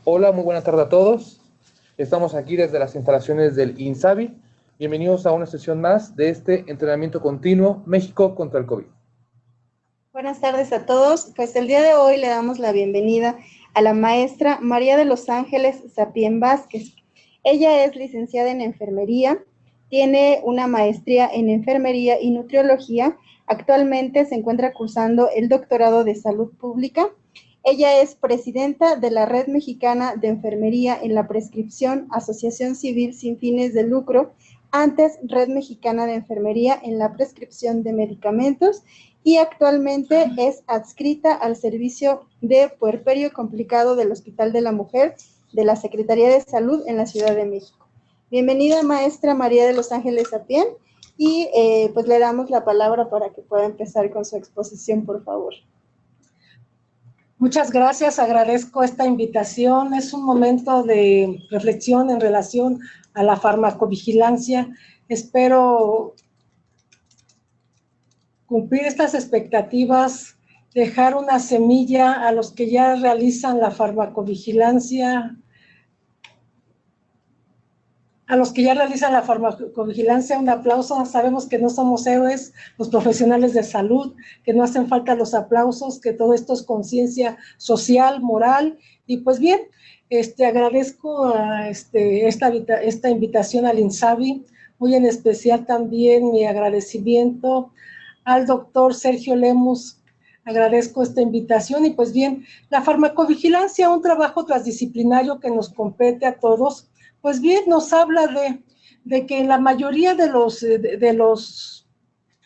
Hola, muy buena tarde a todos. Estamos aquí desde las instalaciones del INSABI. Bienvenidos a una sesión más de este entrenamiento continuo México contra el COVID. Buenas tardes a todos. Pues el día de hoy le damos la bienvenida a la maestra María de los Ángeles Sapien Vázquez. Ella es licenciada en enfermería, tiene una maestría en enfermería y nutriología. Actualmente se encuentra cursando el doctorado de salud pública. Ella es presidenta de la Red Mexicana de Enfermería en la Prescripción, Asociación Civil sin fines de lucro, antes Red Mexicana de Enfermería en la Prescripción de Medicamentos, y actualmente es adscrita al servicio de puerperio complicado del Hospital de la Mujer de la Secretaría de Salud en la Ciudad de México. Bienvenida, maestra María de los Ángeles Sapien, y pues le damos la palabra para que pueda empezar con su exposición, por favor. Muchas gracias, agradezco esta invitación. Es un momento de reflexión en relación a la farmacovigilancia. Espero cumplir estas expectativas, dejar una semilla a los que ya realizan la farmacovigilancia, un aplauso. Sabemos que no somos héroes los profesionales de salud, que no hacen falta los aplausos, que todo esto es conciencia social, moral. Y pues bien, agradezco a esta invitación al INSABI, muy en especial también mi agradecimiento al doctor Sergio Lemus. Agradezco esta invitación. Y pues bien, la farmacovigilancia, un trabajo transdisciplinario que nos compete a todos, pues bien, nos habla de que en la mayoría de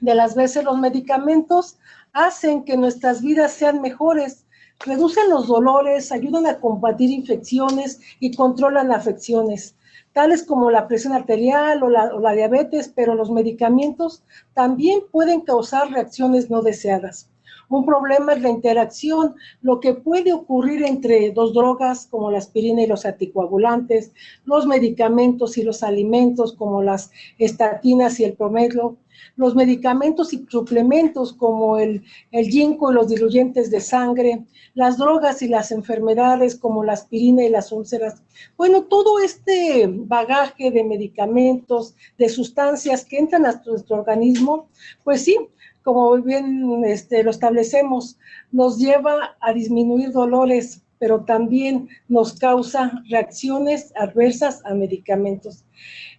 las veces los medicamentos hacen que nuestras vidas sean mejores, reducen los dolores, ayudan a combatir infecciones y controlan afecciones, tales como la presión arterial o la diabetes, pero los medicamentos también pueden causar reacciones no deseadas. Un problema es la interacción, lo que puede ocurrir entre dos drogas como la aspirina y los anticoagulantes, los medicamentos y los alimentos como las estatinas y el promedio, los medicamentos y suplementos como el ginkgo y los diluyentes de sangre, las drogas y las enfermedades como la aspirina y las úlceras. Bueno, todo este bagaje de medicamentos, de sustancias que entran a nuestro organismo, pues sí, como bien lo establecemos, nos lleva a disminuir dolores, pero también nos causa reacciones adversas a medicamentos.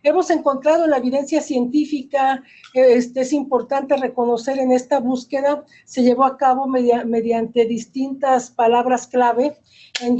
Hemos encontrado en la evidencia científica, es importante reconocer en esta búsqueda, se llevó a cabo mediante distintas palabras clave, en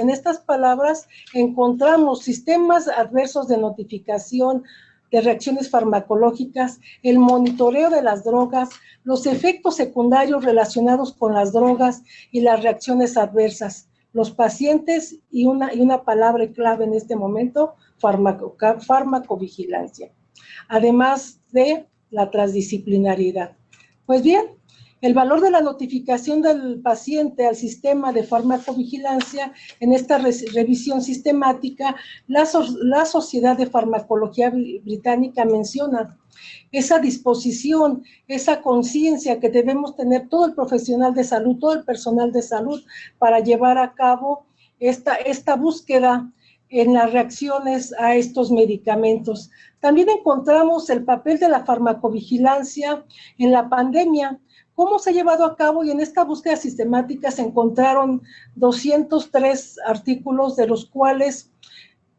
estas palabras encontramos sistemas adversos de notificación, de reacciones farmacológicas, el monitoreo de las drogas, los efectos secundarios relacionados con las drogas y las reacciones adversas, los pacientes y una palabra clave en este momento, farmacovigilancia, además de la transdisciplinariedad. Pues bien, el valor de la notificación del paciente al sistema de farmacovigilancia en esta revisión sistemática, la Sociedad de Farmacología Británica menciona esa disposición, esa conciencia que debemos tener todo el profesional de salud, todo el personal de salud para llevar a cabo esta búsqueda en las reacciones a estos medicamentos. También encontramos el papel de la farmacovigilancia en la pandemia. ¿Cómo se ha llevado a cabo? Y en esta búsqueda sistemática se encontraron 203 artículos, de los cuales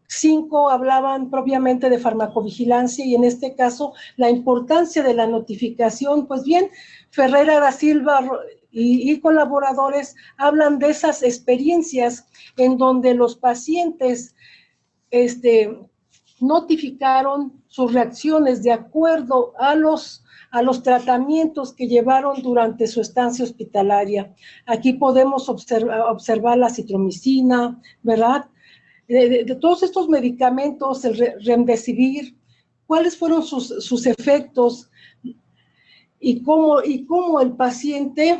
5 hablaban propiamente de farmacovigilancia, y en este caso la importancia de la notificación. Pues bien, Ferreira da Silva y colaboradores hablan de esas experiencias en donde los pacientes notificaron sus reacciones de acuerdo a los tratamientos que llevaron durante su estancia hospitalaria. Aquí podemos observar la citromicina, ¿verdad? De todos estos medicamentos, el remdesivir, cuáles fueron sus efectos y cómo el paciente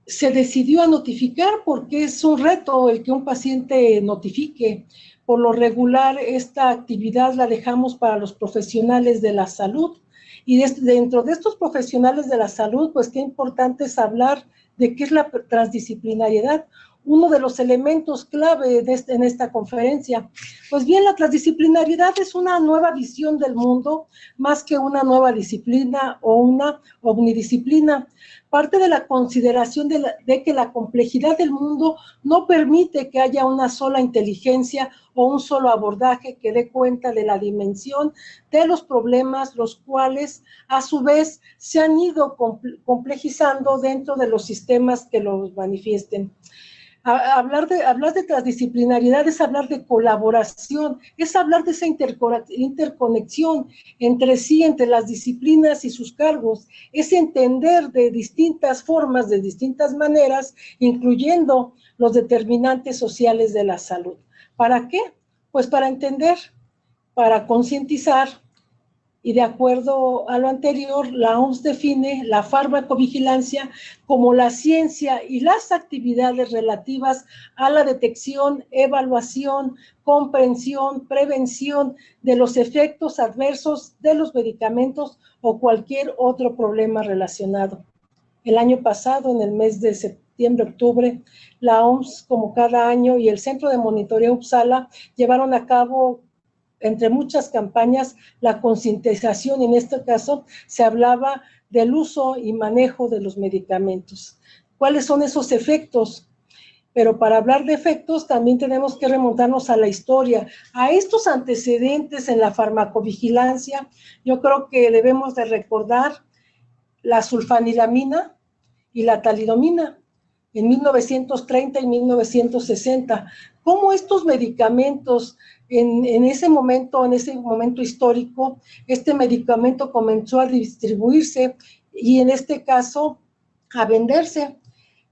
se decidió a notificar, porque es un reto el que un paciente notifique. Por lo regular, esta actividad la dejamos para los profesionales de la salud, y dentro de estos profesionales de la salud, pues qué importante es hablar de qué es la transdisciplinariedad. uno de los elementos clave en esta conferencia. Pues bien, la transdisciplinariedad es una nueva visión del mundo, más que una nueva disciplina o una omnidisciplina. Parte de la consideración de que la complejidad del mundo no permite que haya una sola inteligencia o un solo abordaje que dé cuenta de la dimensión de los problemas, los cuales a su vez se han ido complejizando dentro de los sistemas que los manifiesten. Hablar de transdisciplinariedad es hablar de colaboración, es hablar de esa interconexión entre sí, entre las disciplinas y sus cargos, es entender de distintas formas, de distintas maneras, incluyendo los determinantes sociales de la salud. ¿Para qué? Pues para entender, para concientizar. Y de acuerdo a lo anterior, la OMS define la farmacovigilancia como la ciencia y las actividades relativas a la detección, evaluación, comprensión, prevención de los efectos adversos de los medicamentos o cualquier otro problema relacionado. El año pasado, en el mes de septiembre-octubre, la OMS, como cada año, y el Centro de Monitoreo Uppsala llevaron a cabo, entre muchas campañas, la concientización. En este caso se hablaba del uso y manejo de los medicamentos. ¿Cuáles son esos efectos? Pero para hablar de efectos también tenemos que remontarnos a la historia, a estos antecedentes en la farmacovigilancia. Yo creo que debemos de recordar la sulfanilamina y la talidomina en 1930 y 1960. Cómo estos medicamentos en ese momento histórico, este medicamento comenzó a distribuirse y en este caso a venderse.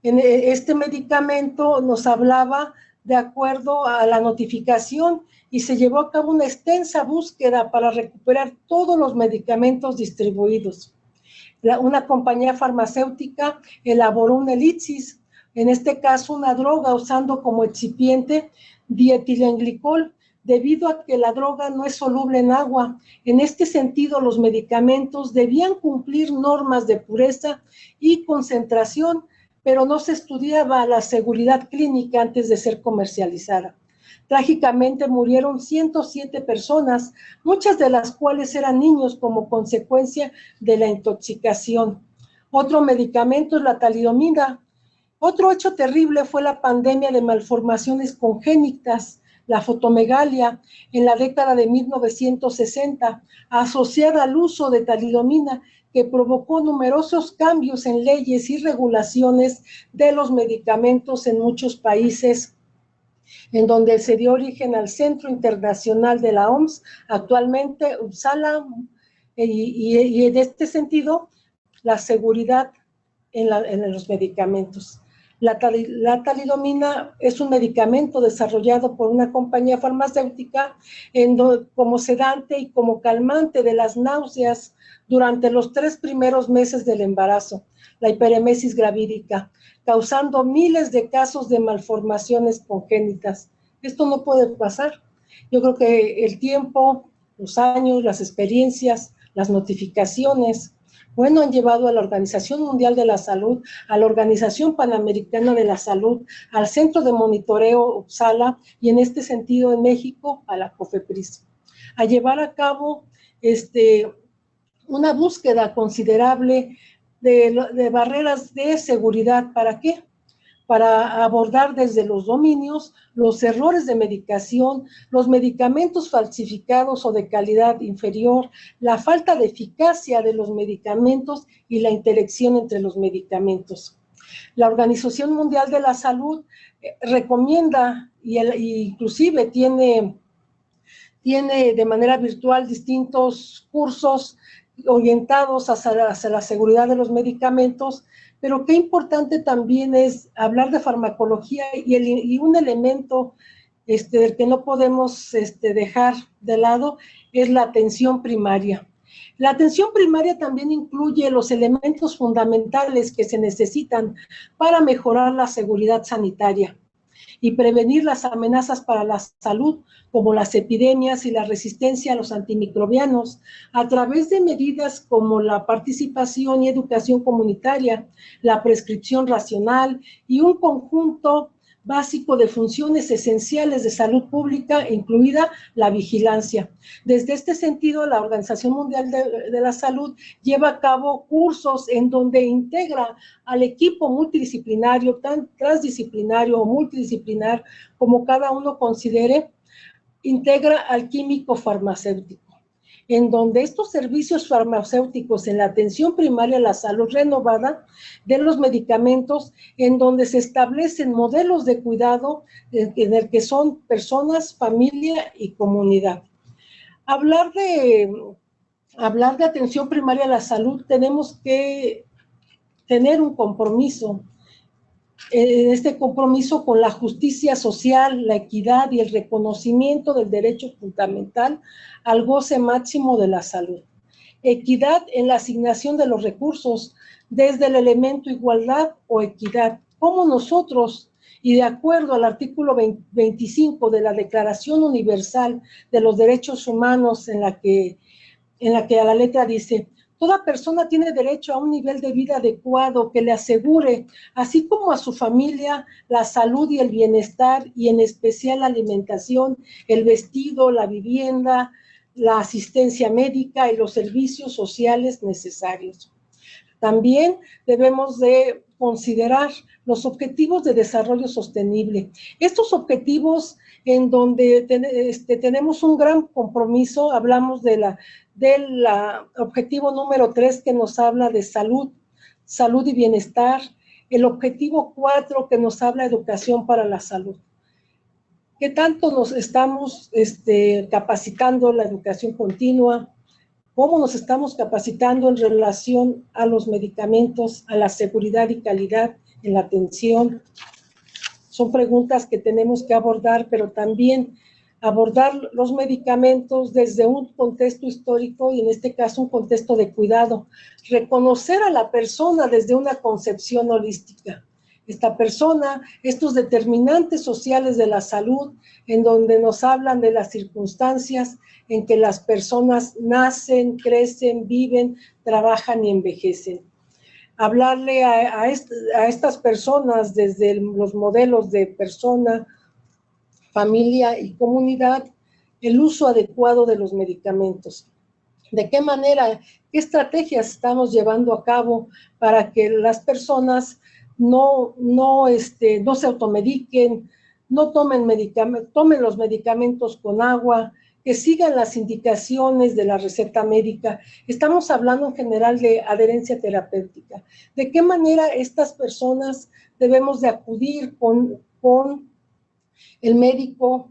Este medicamento nos hablaba de acuerdo a la notificación y se llevó a cabo una extensa búsqueda para recuperar todos los medicamentos distribuidos. Una compañía farmacéutica elaboró un elixir, en este caso una droga usando como excipiente dietilenglicol, debido a que la droga no es soluble en agua. En este sentido, los medicamentos debían cumplir normas de pureza y concentración, pero no se estudiaba la seguridad clínica antes de ser comercializada. Trágicamente murieron 107 personas, muchas de las cuales eran niños como consecuencia de la intoxicación. Otro medicamento es la talidomida. Otro hecho terrible fue la pandemia de malformaciones congénitas, la fotomegalia, en la década de 1960, asociada al uso de talidomida, que provocó numerosos cambios en leyes y regulaciones de los medicamentos en muchos países, en donde se dio origen al Centro Internacional de la OMS, actualmente Uppsala, y en este sentido, la seguridad en los medicamentos. La talidomida es un medicamento desarrollado por una compañía farmacéutica como sedante y como calmante de las náuseas durante los 3 primeros meses del embarazo, la hiperemesis gravídica, causando miles de casos de malformaciones congénitas. Esto no puede pasar. Yo creo que el tiempo, los años, las experiencias, las notificaciones, bueno, han llevado a la Organización Mundial de la Salud, a la Organización Panamericana de la Salud, al Centro de Monitoreo Uppsala y en este sentido en México a la COFEPRIS, a llevar a cabo una búsqueda considerable de barreras de seguridad. ¿Para qué? Para abordar desde los dominios, los errores de medicación, los medicamentos falsificados o de calidad inferior, la falta de eficacia de los medicamentos y la interacción entre los medicamentos. La Organización Mundial de la Salud recomienda y inclusive tiene de manera virtual distintos cursos orientados hacia la seguridad de los medicamentos, pero qué importante también es hablar de farmacología y un elemento del que no podemos dejar de lado es la atención primaria. La atención primaria también incluye los elementos fundamentales que se necesitan para mejorar la seguridad sanitaria y prevenir las amenazas para la salud, como las epidemias y la resistencia a los antimicrobianos, a través de medidas como la participación y educación comunitaria, la prescripción racional y un conjunto básico de funciones esenciales de salud pública, incluida la vigilancia. Desde este sentido, la Organización Mundial de la Salud lleva a cabo cursos en donde integra al equipo multidisciplinario, tan transdisciplinario o multidisciplinar, como cada uno considere, integra al químico farmacéutico, en donde estos servicios farmacéuticos en la atención primaria a la salud renovada de los medicamentos, en donde se establecen modelos de cuidado en el que son personas, familia y comunidad. Hablar de atención primaria a la salud, tenemos que tener un compromiso, este compromiso con la justicia social, la equidad y el reconocimiento del derecho fundamental al goce máximo de la salud. Equidad en la asignación de los recursos, desde el elemento igualdad o equidad, como nosotros, y de acuerdo al artículo 25 de la Declaración Universal de los Derechos Humanos, en la que a la letra dice: toda persona tiene derecho a un nivel de vida adecuado que le asegure, así como a su familia, la salud y el bienestar, y en especial la alimentación, el vestido, la vivienda, la asistencia médica y los servicios sociales necesarios. También debemos de considerar los objetivos de desarrollo sostenible. Estos objetivos en donde tenemos un gran compromiso, hablamos del objetivo número 3 que nos habla de salud y bienestar, el objetivo 4 que nos habla de educación para la salud. ¿Qué tanto nos estamos capacitando la educación continua? ¿Cómo nos estamos capacitando en relación a los medicamentos, a la seguridad y calidad en la atención? Son preguntas que tenemos que abordar, pero también abordar los medicamentos desde un contexto histórico y en este caso un contexto de cuidado. Reconocer a la persona desde una concepción holística. Esta persona, estos determinantes sociales de la salud, en donde nos hablan de las circunstancias en que las personas nacen, crecen, viven, trabajan y envejecen. Hablarle a estas personas desde los modelos de persona, familia y comunidad, el uso adecuado de los medicamentos. ¿De qué manera, qué estrategias estamos llevando a cabo para que las personas no se automediquen, no tomen los medicamentos con agua, que sigan las indicaciones de la receta médica? Estamos hablando en general de adherencia terapéutica. ¿De qué manera estas personas debemos de acudir con el médico,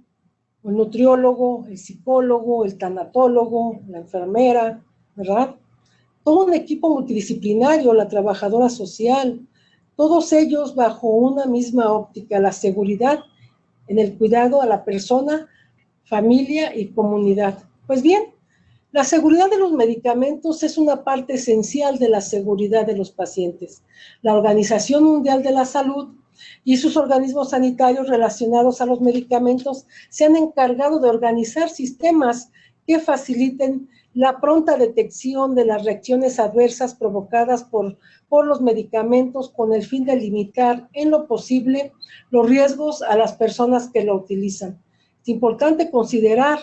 el nutriólogo, el psicólogo, el tanatólogo, la enfermera, ¿verdad? Todo un equipo multidisciplinario, la trabajadora social, todos ellos bajo una misma óptica, la seguridad en el cuidado a la persona, familia y comunidad. Pues bien, la seguridad de los medicamentos es una parte esencial de la seguridad de los pacientes. La Organización Mundial de la Salud y sus organismos sanitarios relacionados a los medicamentos se han encargado de organizar sistemas que faciliten la pronta detección de las reacciones adversas provocadas por los medicamentos, con el fin de limitar en lo posible los riesgos a las personas que lo utilizan. Es importante considerar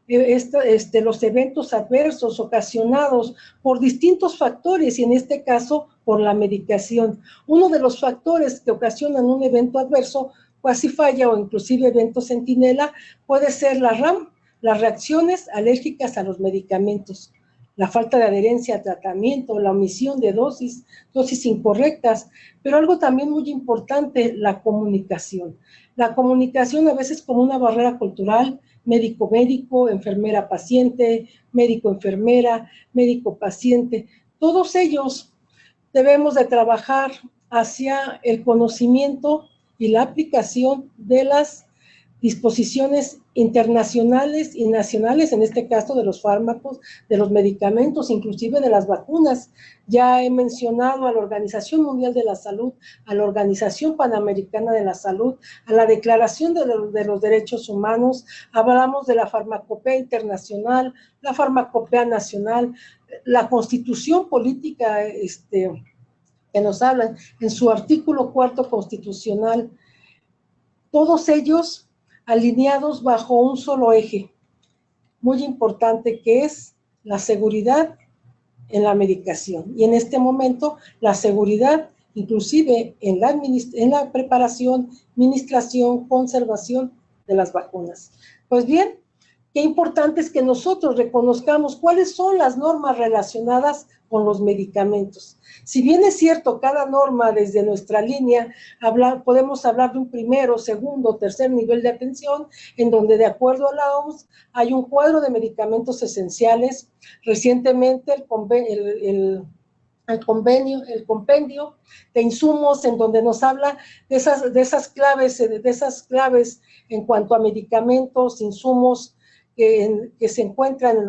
los eventos adversos ocasionados por distintos factores y en este caso por la medicación. Uno de los factores que ocasionan un evento adverso, cuasi falla o inclusive evento centinela, puede ser la RAM, las reacciones alérgicas a los medicamentos, la falta de adherencia al tratamiento, la omisión de dosis incorrectas, pero algo también muy importante, la comunicación. La comunicación a veces como una barrera cultural, médico-médico, enfermera-paciente, médico-enfermera, médico-paciente. Todos ellos debemos de trabajar hacia el conocimiento y la aplicación de las disposiciones internacionales y nacionales, en este caso de los fármacos, de los medicamentos, inclusive de las vacunas. Ya he mencionado a la Organización Mundial de la Salud, a la Organización Panamericana de la Salud, a la Declaración de los Derechos Humanos, hablamos de la Farmacopea Internacional, la Farmacopea Nacional, la Constitución Política que nos habla en su artículo 4 constitucional. todos ellos alineados bajo un solo eje, muy importante, que es la seguridad en la medicación. Y en este momento, la seguridad inclusive en la preparación, administración, conservación de las vacunas. Pues bien, qué importante es que nosotros reconozcamos cuáles son las normas relacionadas con los medicamentos. Si bien es cierto, cada norma desde nuestra línea, podemos hablar de un primero, segundo, tercer nivel de atención, en donde de acuerdo a la OMS hay un cuadro de medicamentos esenciales. Recientemente el compendio de insumos, en donde nos habla de esas claves en cuanto a medicamentos, insumos que se encuentran en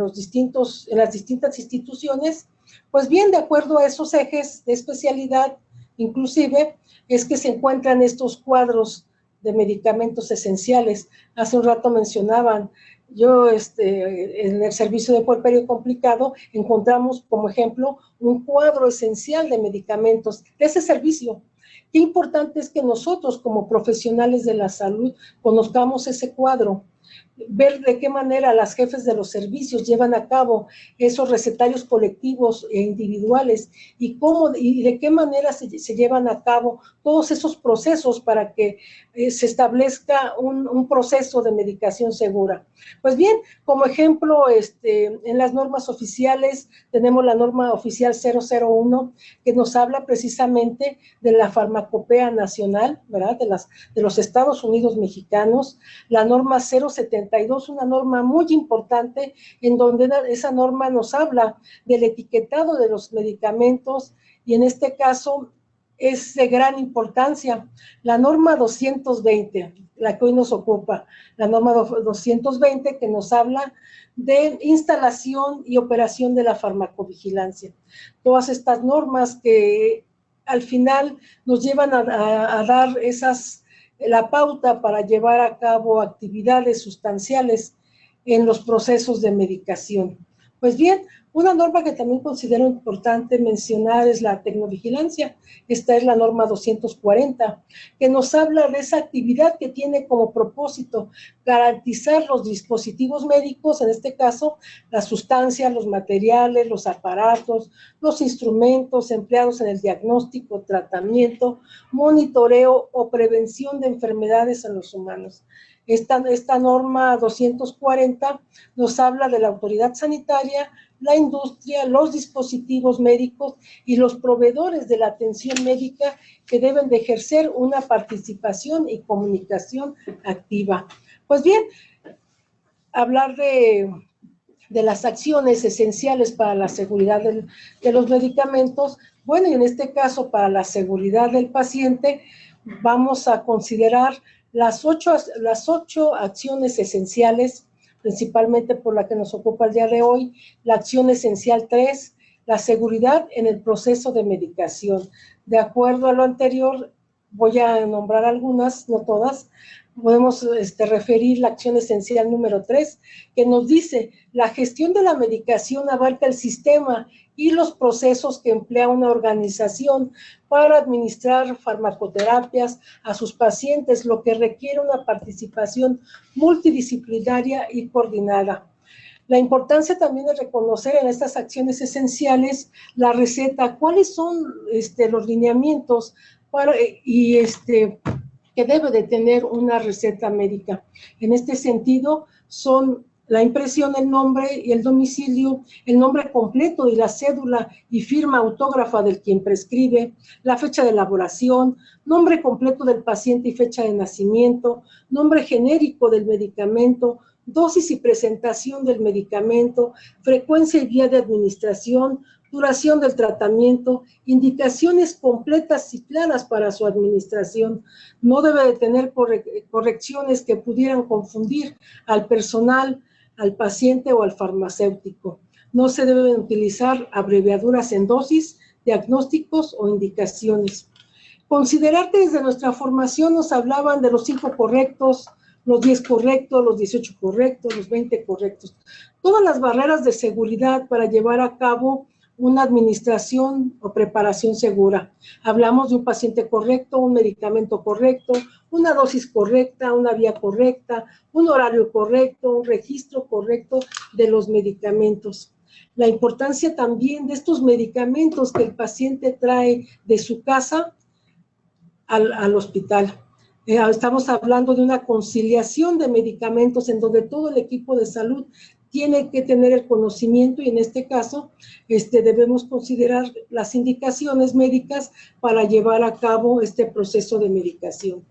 las distintas instituciones. Pues bien, de acuerdo a esos ejes de especialidad, inclusive, es que se encuentran estos cuadros de medicamentos esenciales. Hace un rato mencionaban, en el servicio de puerperio complicado encontramos como ejemplo un cuadro esencial de medicamentos de ese servicio. Qué importante es que nosotros como profesionales de la salud conozcamos ese cuadro, ver de qué manera las jefes de los servicios llevan a cabo esos recetarios colectivos e individuales y de qué manera se llevan a cabo todos esos procesos para que se establezca un proceso de medicación segura. Pues bien, como ejemplo, en las normas oficiales tenemos la norma oficial 001 que nos habla precisamente de la farmacopea nacional, ¿verdad? De los Estados Unidos mexicanos, la norma 072, una norma muy importante en donde esa norma nos habla del etiquetado de los medicamentos y en este caso es de gran importancia. La norma 220, la que hoy nos ocupa, la norma 220 que nos habla de instalación y operación de la farmacovigilancia. Todas estas normas que al final nos llevan a dar la pauta para llevar a cabo actividades sustanciales en los procesos de medicación. Pues bien, una norma que también considero importante mencionar es la tecnovigilancia. Esta es la norma 240, que nos habla de esa actividad que tiene como propósito garantizar los dispositivos médicos, en este caso, las sustancias, los materiales, los aparatos, los instrumentos empleados en el diagnóstico, tratamiento, monitoreo o prevención de enfermedades en los humanos. Esta norma 240 nos habla de la autoridad sanitaria, la industria, los dispositivos médicos y los proveedores de la atención médica que deben de ejercer una participación y comunicación activa. Pues bien, hablar de las acciones esenciales para la seguridad de los medicamentos, bueno, y en este caso para la seguridad del paciente, vamos a considerar las ocho acciones esenciales, principalmente por la que nos ocupa el día de hoy, la acción esencial 3, la seguridad en el proceso de medicación. De acuerdo a lo anterior, voy a nombrar algunas, no todas. Podemos referir la acción esencial número 3, que nos dice, la gestión de la medicación abarca el sistema y los procesos que emplea una organización para administrar farmacoterapias a sus pacientes, lo que requiere una participación multidisciplinaria y coordinada. La importancia también de reconocer en estas acciones esenciales la receta, cuáles son los lineamientos que debe de tener una receta médica. En este sentido, son la impresión, el nombre y el domicilio, el nombre completo y la cédula y firma autógrafa del quien prescribe, la fecha de elaboración, nombre completo del paciente y fecha de nacimiento, nombre genérico del medicamento, dosis y presentación del medicamento, frecuencia y vía de administración, duración del tratamiento, indicaciones completas y claras para su administración. No debe de tener correcciones que pudieran confundir al personal, al paciente o al farmacéutico. No se deben utilizar abreviaturas en dosis, diagnósticos o indicaciones. Considerar que desde nuestra formación nos hablaban de los 5 correctos, los 10 correctos, los 18 correctos, los 20 correctos. Todas las barreras de seguridad para llevar a cabo una administración o preparación segura. Hablamos de un paciente correcto, un medicamento correcto, una dosis correcta, una vía correcta, un horario correcto, un registro correcto de los medicamentos. La importancia también de estos medicamentos que el paciente trae de su casa al hospital. Estamos hablando de una conciliación de medicamentos en donde todo el equipo de salud tiene que tener el conocimiento y en este caso debemos considerar las indicaciones médicas para llevar a cabo este proceso de medicación.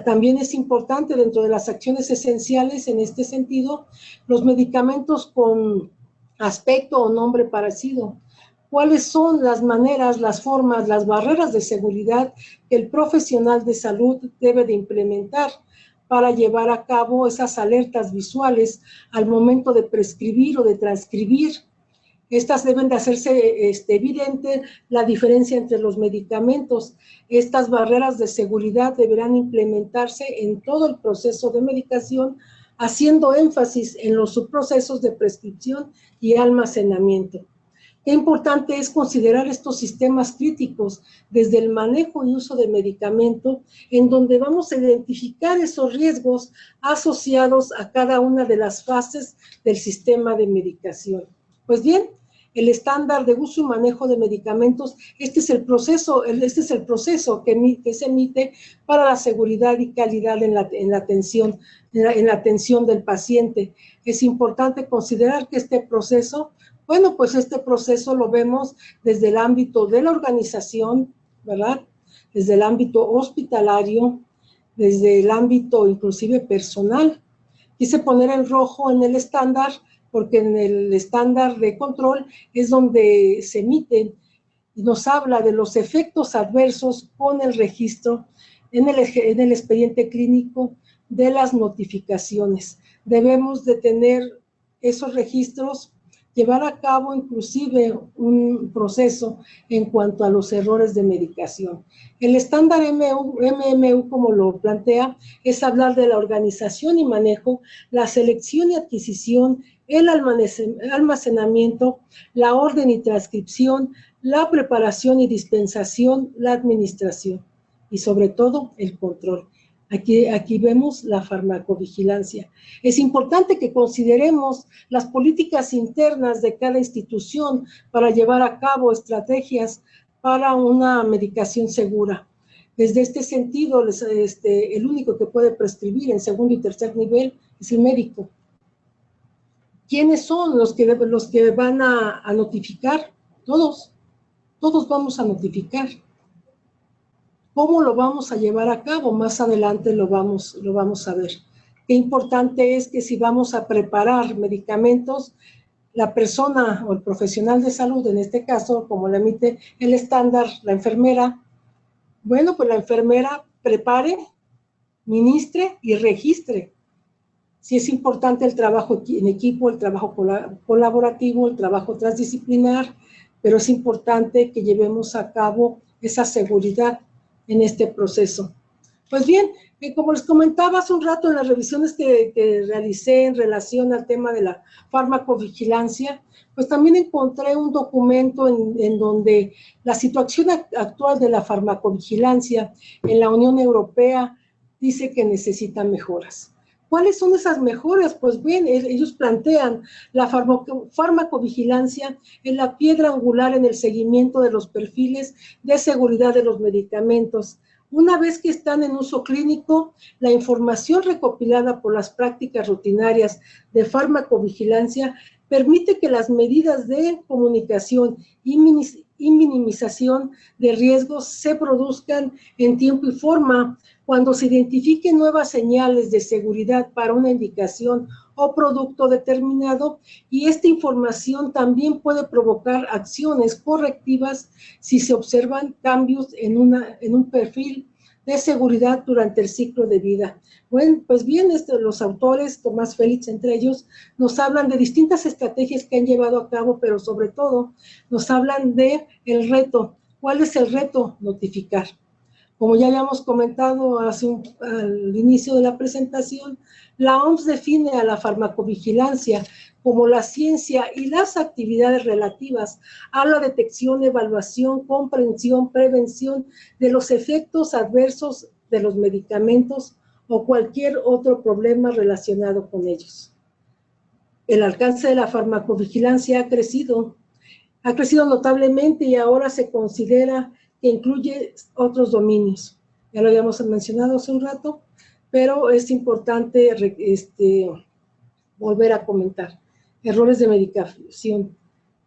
También es importante dentro de las acciones esenciales en este sentido, los medicamentos con aspecto o nombre parecido. ¿Cuáles son las maneras, las formas, las barreras de seguridad que el profesional de salud debe de implementar para llevar a cabo esas alertas visuales al momento de prescribir o de transcribir? Estas deben de hacerse evidente la diferencia entre los medicamentos. Estas barreras de seguridad deberán implementarse en todo el proceso de medicación, haciendo énfasis en los subprocesos de prescripción y almacenamiento. Qué importante es considerar estos sistemas críticos desde el manejo y uso de medicamento, en donde vamos a identificar esos riesgos asociados a cada una de las fases del sistema de medicación. Pues bien, el estándar de uso y manejo de medicamentos, este es el proceso que se emite para la seguridad y calidad en la atención del paciente. Es importante considerar que este proceso lo vemos desde el ámbito de la organización, ¿verdad? Desde el ámbito hospitalario, desde el ámbito inclusive personal. Quise poner en rojo en el estándar, porque en el estándar de control es donde se emite y nos habla de los efectos adversos con el registro en el expediente clínico de las notificaciones. Debemos de tener esos registros, llevar a cabo inclusive un proceso en cuanto a los errores de medicación. El estándar MMU, como lo plantea, es hablar de la organización y manejo, la selección y adquisición, el almacenamiento, la orden y transcripción, la preparación y dispensación, la administración y sobre todo el control. Aquí vemos la farmacovigilancia. Es importante que consideremos las políticas internas de cada institución para llevar a cabo estrategias para una medicación segura. Desde este sentido, el único que puede prescribir en segundo y tercer nivel es el médico. ¿Quiénes son los que van a notificar? Todos vamos a notificar. ¿Cómo lo vamos a llevar a cabo? Más adelante lo vamos a ver. Qué importante es que si vamos a preparar medicamentos, la persona o el profesional de salud, en este caso, como le emite el estándar, la enfermera, bueno, pues la enfermera prepare, ministre y registre. Sí es importante el trabajo en equipo, el trabajo colaborativo, el trabajo transdisciplinar, pero es importante que llevemos a cabo esa seguridad en este proceso. Pues bien, como les comentaba hace un rato en las revisiones que realicé en relación al tema de la farmacovigilancia, pues también encontré un documento en donde la situación actual de la farmacovigilancia en la Unión Europea dice que necesita mejoras. ¿Cuáles son esas mejoras? Pues bien, ellos plantean la farmacovigilancia en la piedra angular en el seguimiento de los perfiles de seguridad de los medicamentos. Una vez que están en uso clínico, la información recopilada por las prácticas rutinarias de farmacovigilancia permite que las medidas de comunicación y minimización de riesgos se produzcan en tiempo y forma cuando se identifiquen nuevas señales de seguridad para una indicación o producto determinado, y esta información también puede provocar acciones correctivas si se observan cambios en un perfil de seguridad durante el ciclo de vida. Bueno, pues bien, los autores, Tomás Félix entre ellos, nos hablan de distintas estrategias que han llevado a cabo, pero sobre todo nos hablan de el reto. ¿Cuál es el reto? Notificar. Como ya habíamos comentado al inicio de la presentación, la OMS define a la farmacovigilancia como la ciencia y las actividades relativas a la detección, evaluación, comprensión, prevención de los efectos adversos de los medicamentos o cualquier otro problema relacionado con ellos. El alcance de la farmacovigilancia ha crecido notablemente y ahora se considera que incluye otros dominios. Ya lo habíamos mencionado hace un rato, pero es importante volver a comentar. Errores de medicación,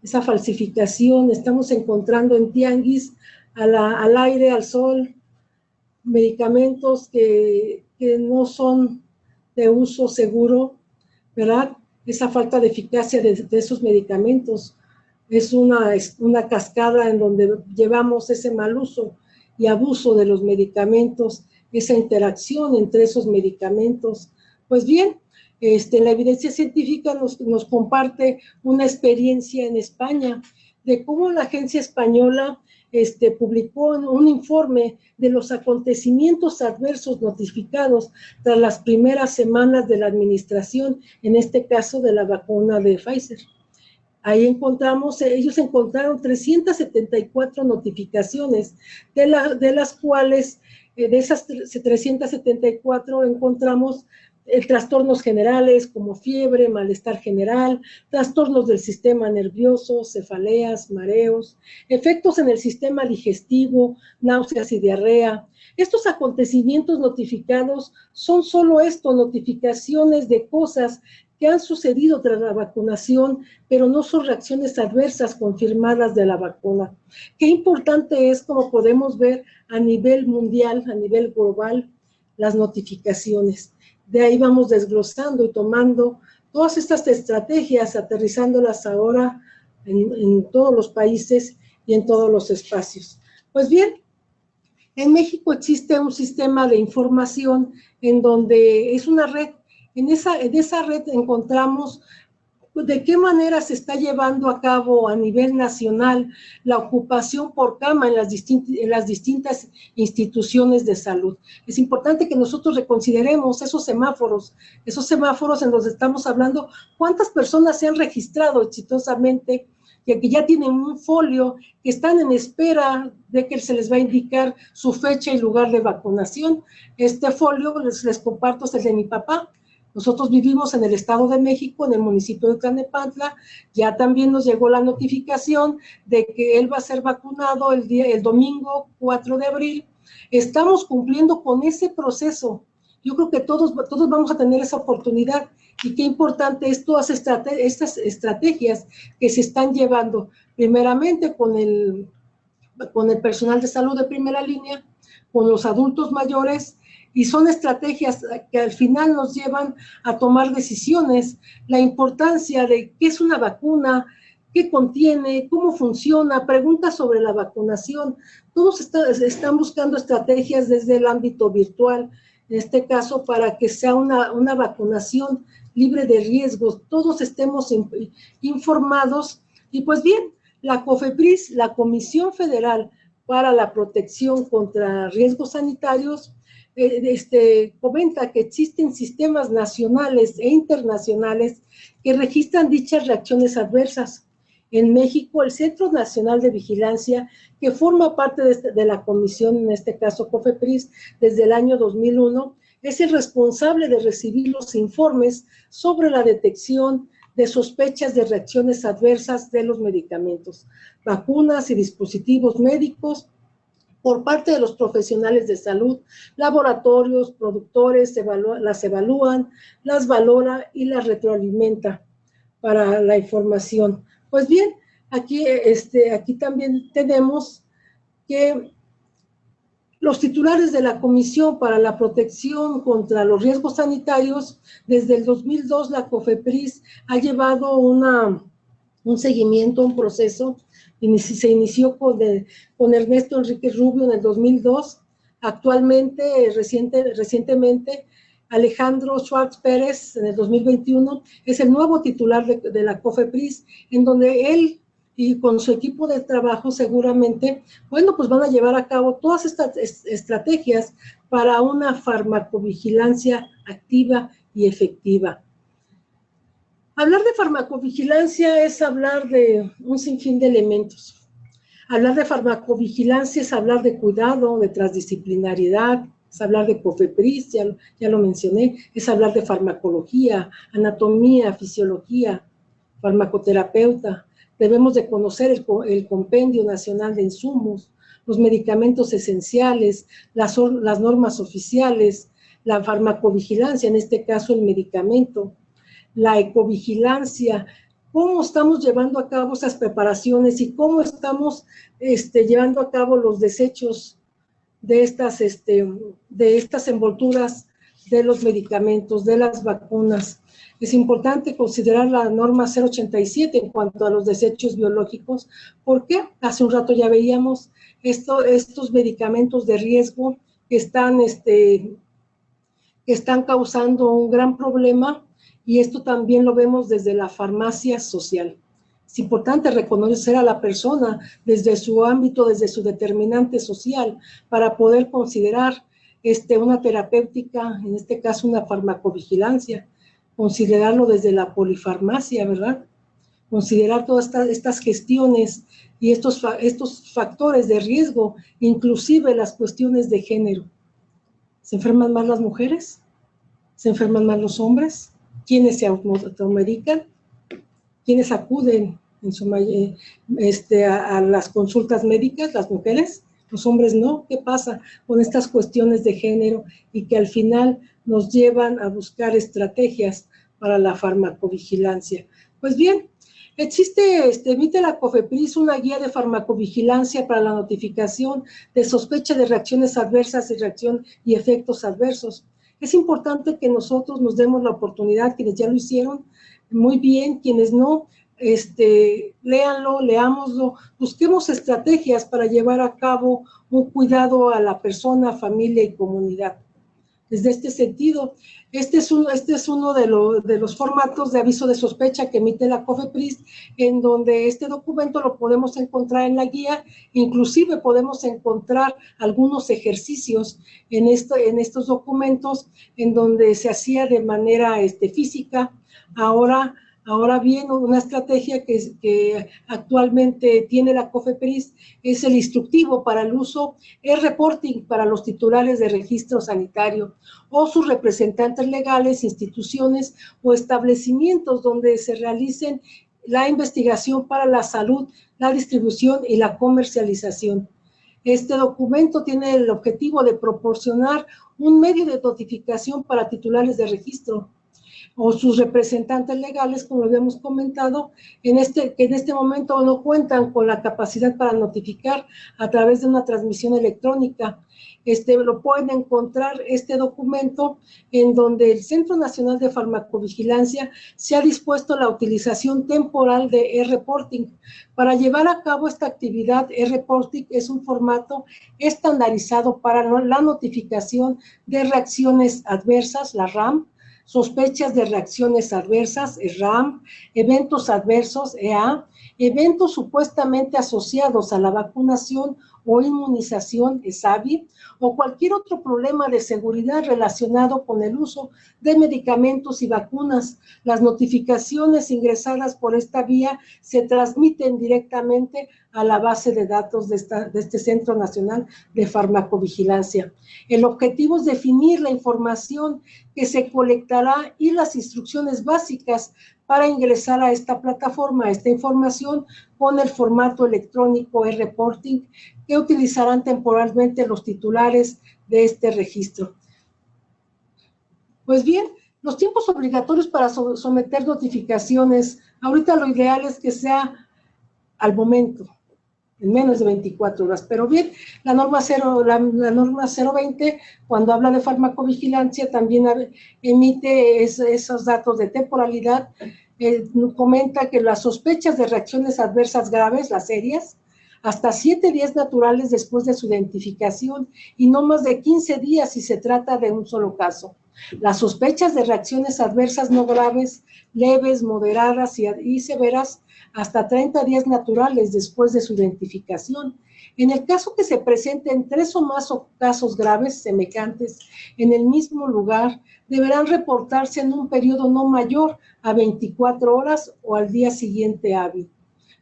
esa falsificación, estamos encontrando en tianguis, al aire, al sol, medicamentos que no son de uso seguro, ¿verdad? Esa falta de eficacia de esos medicamentos es una cascada en donde llevamos ese mal uso y abuso de los medicamentos, esa interacción entre esos medicamentos. Pues bien, la evidencia científica nos comparte una experiencia en España de cómo la agencia española publicó un informe de los acontecimientos adversos notificados tras las primeras semanas de la administración, en este caso de la vacuna de Pfizer. Ahí ellos encontraron 374 notificaciones, de las cuales, de esas 374 encontramos trastornos generales como fiebre, malestar general, trastornos del sistema nervioso, cefaleas, mareos, efectos en el sistema digestivo, náuseas y diarrea. Estos acontecimientos notificados son solo notificaciones de cosas que han sucedido tras la vacunación, pero no son reacciones adversas confirmadas de la vacuna. Qué importante es, como podemos ver a nivel mundial, a nivel global, las notificaciones. De ahí vamos desglosando y tomando todas estas estrategias, aterrizándolas ahora en todos los países y en todos los espacios. Pues bien, en México existe un sistema de información en donde es una red. En esa red encontramos de qué manera se está llevando a cabo a nivel nacional la ocupación por cama en las distintas instituciones de salud. Es importante que nosotros reconsideremos esos semáforos en los que estamos hablando, cuántas personas se han registrado exitosamente, que ya tienen un folio, que están en espera de que se les va a indicar su fecha y lugar de vacunación. Este folio, les comparto, es el de mi papá. Nosotros vivimos en el Estado de México, en el municipio de Tlalnepantla. Ya también nos llegó la notificación de que él va a ser vacunado el domingo 4 de abril. Estamos cumpliendo con ese proceso. Yo creo que todos vamos a tener esa oportunidad. Y qué importante es todas estas estrategias que se están llevando, primeramente con el personal de salud de primera línea, con los adultos mayores, y son estrategias que al final nos llevan a tomar decisiones, la importancia de qué es una vacuna, qué contiene, cómo funciona, preguntas sobre la vacunación. Todos están buscando estrategias desde el ámbito virtual, en este caso, para que sea una vacunación libre de riesgos, todos estemos informados. Y pues bien, la COFEPRIS, la Comisión Federal para la Protección contra Riesgos Sanitarios, comenta que existen sistemas nacionales e internacionales que registran dichas reacciones adversas. En México, el Centro Nacional de Vigilancia, que forma parte de la comisión, en este caso COFEPRIS, desde el año 2001, es el responsable de recibir los informes sobre la detección de sospechas de reacciones adversas de los medicamentos, vacunas y dispositivos médicos por parte de los profesionales de salud, laboratorios, productores, las evalúan, las valora y las retroalimenta para la información. Pues bien, aquí también tenemos que los titulares de la Comisión para la Protección contra los Riesgos Sanitarios, desde el 2002 la COFEPRIS ha llevado un seguimiento, un proceso. Se inició con Ernesto Enrique Rubio en el 2002. Actualmente, recientemente, Alejandro Schwartz Pérez, en el 2021, es el nuevo titular de la COFEPRIS, en donde él y con su equipo de trabajo seguramente, bueno, pues van a llevar a cabo todas estas estrategias para una farmacovigilancia activa y efectiva. Hablar de farmacovigilancia es hablar de un sinfín de elementos. Hablar de farmacovigilancia es hablar de cuidado, de transdisciplinariedad, es hablar de COFEPRIS, ya lo mencioné, es hablar de farmacología, anatomía, fisiología, farmacoterapeuta. Debemos de conocer el Compendio Nacional de Insumos, los medicamentos esenciales, las normas oficiales, la farmacovigilancia, en este caso el medicamento, la ecovigilancia, cómo estamos llevando a cabo esas preparaciones y cómo estamos llevando a cabo los desechos de estas envolturas de los medicamentos, de las vacunas. Es importante considerar la norma 087 en cuanto a los desechos biológicos, porque hace un rato ya veíamos estos medicamentos de riesgo que están causando un gran problema, y esto también lo vemos desde la farmacia social. Es importante reconocer a la persona desde su ámbito, desde su determinante social, para poder considerar una terapéutica, en este caso una farmacovigilancia, considerarlo desde la polifarmacia, ¿verdad? Considerar todas estas gestiones y estos factores de riesgo, inclusive las cuestiones de género. ¿Se enferman más las mujeres? ¿Se enferman más los hombres? ¿Quiénes se automedican? ¿Quiénes acuden a las consultas médicas? ¿Las mujeres? ¿Los hombres no? ¿Qué pasa con estas cuestiones de género y que al final nos llevan a buscar estrategias para la farmacovigilancia? Pues bien, emite la COFEPRIS una guía de farmacovigilancia para la notificación de sospecha de reacciones adversas y efectos adversos. Es importante que nosotros nos demos la oportunidad, quienes ya lo hicieron muy bien, quienes no, léanlo, leámoslo, busquemos estrategias para llevar a cabo un cuidado a la persona, familia y comunidad. Desde este sentido, este es uno de los formatos de aviso de sospecha que emite la COFEPRIS, en donde este documento lo podemos encontrar en la guía, inclusive podemos encontrar algunos ejercicios en estos documentos, en donde se hacía de manera física. Ahora bien, una estrategia que actualmente tiene la COFEPRIS es el instructivo para el uso, el reporting para los titulares de registro sanitario o sus representantes legales, instituciones o establecimientos donde se realicen la investigación para la salud, la distribución y la comercialización. Este documento tiene el objetivo de proporcionar un medio de notificación para titulares de registro o sus representantes legales, como lo habíamos comentado, que en este momento no cuentan con la capacidad para notificar a través de una transmisión electrónica. Lo pueden encontrar este documento en donde el Centro Nacional de Farmacovigilancia se ha dispuesto la utilización temporal de e-reporting. Para llevar a cabo esta actividad, e-reporting es un formato estandarizado para la notificación de reacciones adversas, la RAM, sospechas de reacciones adversas, RAM, eventos adversos, EA, eventos supuestamente asociados a la vacunación o inmunización, ESAVI, o cualquier otro problema de seguridad relacionado con el uso de medicamentos y vacunas. Las notificaciones ingresadas por esta vía se transmiten directamente a la base de datos de este Centro Nacional de Farmacovigilancia. El objetivo es definir la información que se colectará y las instrucciones básicas para ingresar a esta plataforma, esta información con el formato electrónico e-reporting que utilizarán temporalmente los titulares de este registro. Pues bien, los tiempos obligatorios para someter notificaciones, ahorita lo ideal es que sea al momento, en menos de 24 horas, pero bien, la norma 020, cuando habla de farmacovigilancia, también emite esos datos de temporalidad, comenta que las sospechas de reacciones adversas graves, las serias, hasta 7 días naturales después de su identificación y no más de 15 días si se trata de un solo caso. Las sospechas de reacciones adversas no graves, leves, moderadas y severas, hasta 30 días naturales después de su identificación. En el caso que se presenten 3 o más casos graves semejantes en el mismo lugar, deberán reportarse en un periodo no mayor a 24 horas o al día siguiente hábil.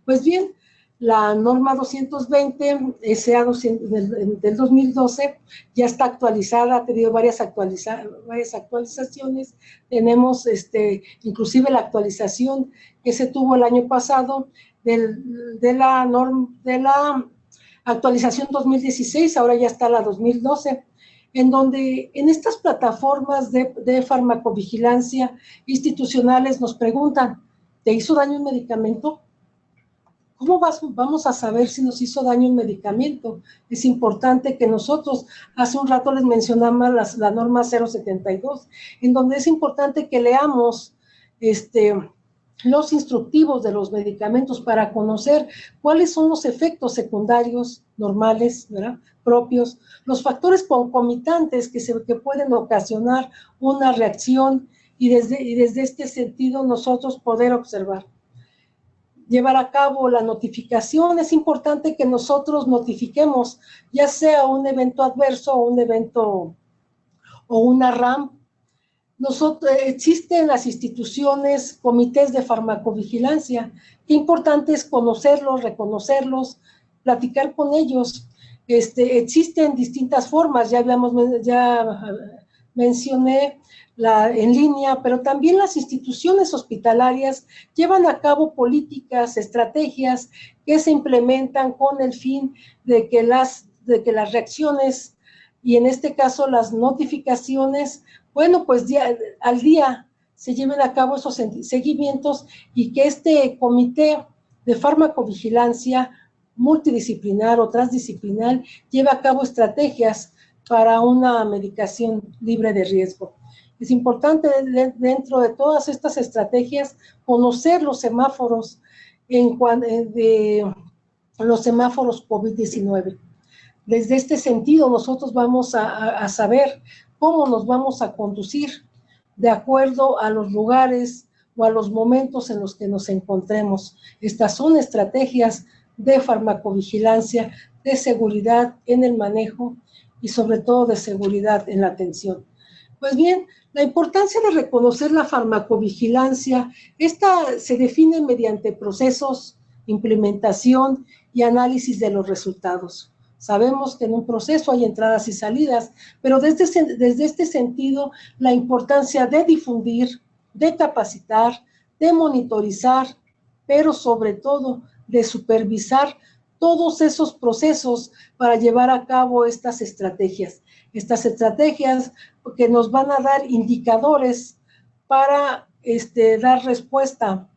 Pues bien, La norma 220, SA del 2012, ya está actualizada, ha tenido varias actualizaciones. Tenemos inclusive la actualización que se tuvo el año pasado de la actualización 2016, ahora ya está la 2012, en donde en estas plataformas de farmacovigilancia institucionales nos preguntan, ¿te hizo daño un medicamento? ¿Cómo vamos a saber si nos hizo daño un medicamento? Es importante que nosotros, hace un rato les mencionaba la norma 072, en donde es importante que leamos los instructivos de los medicamentos para conocer cuáles son los efectos secundarios normales, ¿verdad?, propios, los factores concomitantes que pueden ocasionar una reacción y desde este sentido nosotros poder observar. Llevar a cabo la notificación, es importante que nosotros notifiquemos, ya sea un evento adverso o un evento o una RAM. Existen las instituciones, comités de farmacovigilancia. Qué importante es conocerlos, reconocerlos, platicar con ellos. Existen distintas formas, ya mencioné en línea, pero también las instituciones hospitalarias llevan a cabo políticas, estrategias que se implementan con el fin de que las reacciones, y en este caso las notificaciones, bueno, pues al día se lleven a cabo esos seguimientos y que este comité de farmacovigilancia multidisciplinar o transdisciplinar lleve a cabo estrategias para una medicación libre de riesgo. Es importante dentro de todas estas estrategias conocer los semáforos los semáforos COVID-19. Desde este sentido nosotros vamos a saber cómo nos vamos a conducir de acuerdo a los lugares o a los momentos en los que nos encontremos. Estas son estrategias de farmacovigilancia, de seguridad en el manejo y sobre todo de seguridad en la atención. Pues bien, la importancia de reconocer la farmacovigilancia, esta se define mediante procesos, implementación y análisis de los resultados. Sabemos que en un proceso hay entradas y salidas, pero desde este sentido, la importancia de difundir, de capacitar, de monitorizar, pero sobre todo de supervisar todos esos procesos para llevar a cabo estas estrategias que nos van a dar indicadores para dar respuesta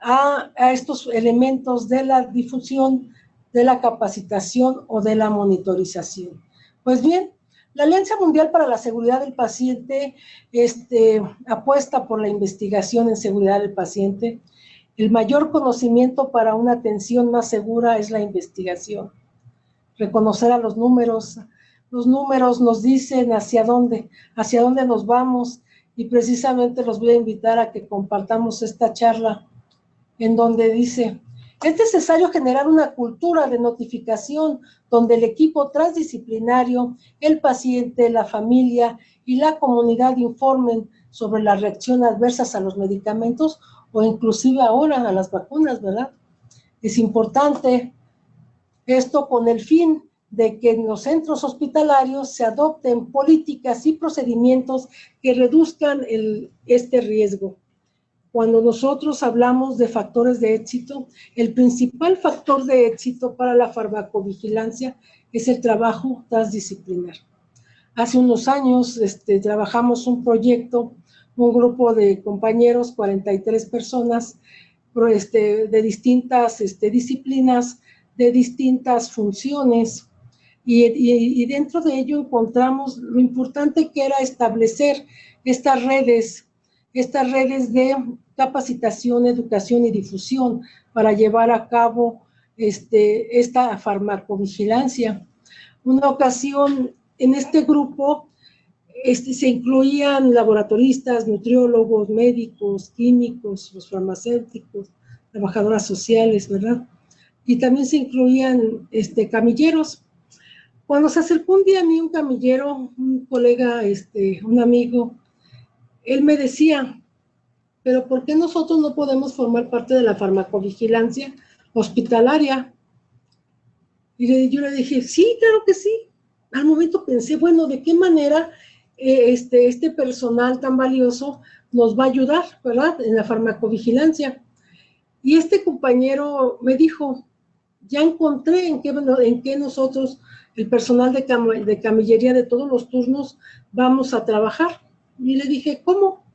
a estos elementos de la difusión, de la capacitación o de la monitorización. Pues bien, la Alianza Mundial para la Seguridad del Paciente apuesta por la investigación en seguridad del paciente. El mayor conocimiento para una atención más segura es la investigación. Reconocer a los números. Los números nos dicen hacia dónde nos vamos, y precisamente los voy a invitar a que compartamos esta charla en donde dice: es necesario generar una cultura de notificación donde el equipo transdisciplinario, el paciente, la familia y la comunidad informen sobre la reacción adversas a los medicamentos o inclusive ahora a las vacunas, ¿verdad? Es importante esto con el fin de que en los centros hospitalarios se adopten políticas y procedimientos que reduzcan este riesgo. Cuando nosotros hablamos de factores de éxito, el principal factor de éxito para la farmacovigilancia es el trabajo transdisciplinar. Hace unos años trabajamos un proyecto, un grupo de compañeros, 43 personas, de distintas disciplinas, de distintas funciones, y dentro de ello encontramos lo importante que era establecer estas redes de capacitación, educación y difusión para llevar a cabo esta farmacovigilancia. Una ocasión en este grupo se incluían laboratoristas, nutriólogos, médicos, químicos, los farmacéuticos, trabajadoras sociales, ¿verdad? Y también se incluían camilleros. Cuando se acercó un día a mí un camillero, un colega, un amigo, él me decía: pero ¿por qué nosotros no podemos formar parte de la farmacovigilancia hospitalaria? Yo le dije, sí, claro que sí. Al momento pensé, bueno, ¿de qué manera este personal tan valioso nos va a ayudar, ¿verdad? En la farmacovigilancia. Y este compañero me dijo, ya encontré en qué nosotros, el personal de camillería de todos los turnos, vamos a trabajar. Y le dije, ¿cómo?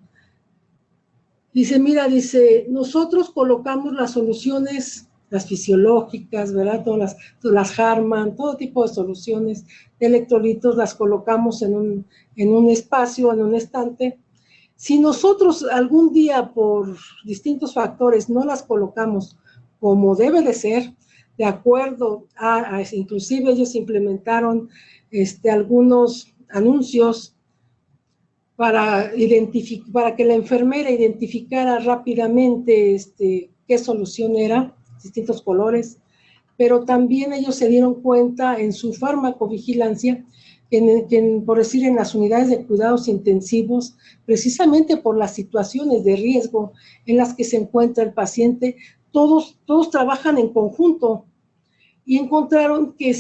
Dice, mira, dice, nosotros colocamos las soluciones, las fisiológicas, ¿verdad? Todas las Harman, todo tipo de soluciones de electrolitos, las colocamos en un espacio, en un estante. Si nosotros algún día por distintos factores no las colocamos como debe de ser, de acuerdo inclusive ellos implementaron algunos anuncios para que la enfermera identificara rápidamente qué solución era, distintos colores, pero también ellos se dieron cuenta en su farmacovigilancia, por decir, en las unidades de cuidados intensivos, precisamente por las situaciones de riesgo en las que se encuentra el paciente, todos trabajan en conjunto y encontraron que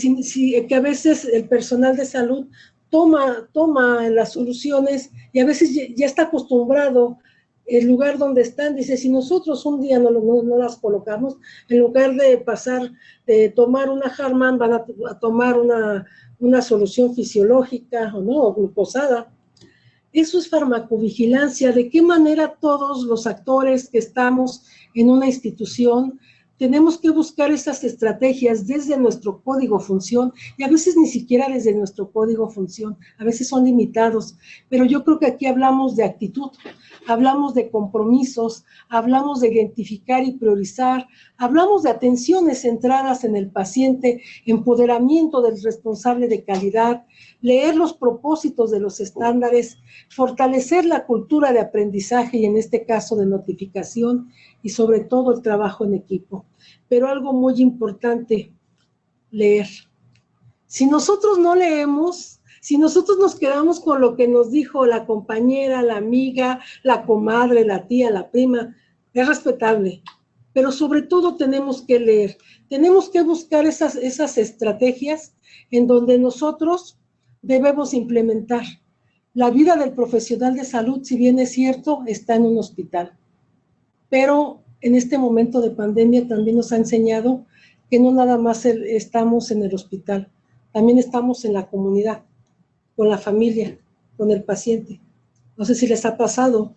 a veces el personal de salud toma las soluciones y a veces ya está acostumbrado el lugar donde están. Dice, si nosotros un día no las colocamos, en lugar de tomar una Harman, van a tomar una solución fisiológica o glucosada. Eso es farmacovigilancia. ¿De qué manera todos los actores que estamos en una institución tenemos que buscar esas estrategias desde nuestro código función, y a veces ni siquiera desde nuestro código función, a veces son limitados, pero yo creo que aquí hablamos de actitud, hablamos de compromisos, hablamos de identificar y priorizar, hablamos de atenciones centradas en el paciente, empoderamiento del responsable de calidad, leer los propósitos de los estándares, fortalecer la cultura de aprendizaje y en este caso de notificación, y sobre todo el trabajo en equipo. Pero algo muy importante, leer. Si nosotros no leemos, si nosotros nos quedamos con lo que nos dijo la compañera, la amiga, la comadre, la tía, la prima, es respetable, pero sobre todo tenemos que leer, tenemos que buscar esas estrategias en donde nosotros debemos implementar. La vida del profesional de salud, si bien es cierto, está en un hospital, pero en este momento de pandemia también nos ha enseñado que no nada más estamos en el hospital, también estamos en la comunidad, con la familia, con el paciente. No sé si les ha pasado,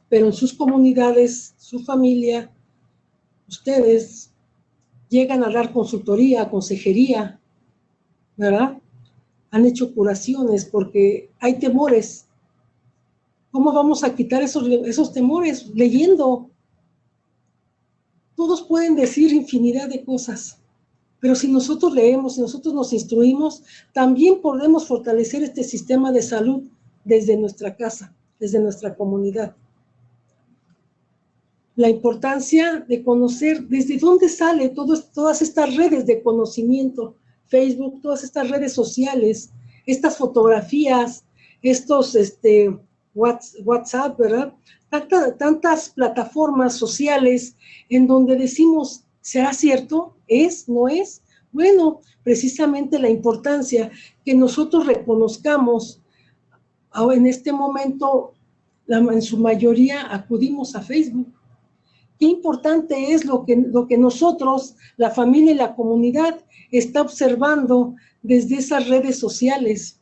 pero en sus comunidades, su familia, ustedes llegan a dar consultoría, consejería, ¿verdad? Han hecho curaciones porque hay temores. ¿Cómo vamos a quitar esos temores? Leyendo. Todos pueden decir infinidad de cosas, pero si nosotros leemos, si nosotros nos instruimos, también podemos fortalecer este sistema de salud desde nuestra casa, desde nuestra comunidad. La importancia de conocer desde dónde sale todas estas redes de conocimiento, Facebook, todas estas redes sociales, estas fotografías, estos WhatsApp, ¿verdad? Tantas plataformas sociales en donde decimos, ¿será cierto? ¿Es? ¿No es? Bueno, precisamente la importancia que nosotros reconozcamos. En este momento, en su mayoría acudimos a Facebook. Qué importante es lo que nosotros, la familia y la comunidad, está observando desde esas redes sociales.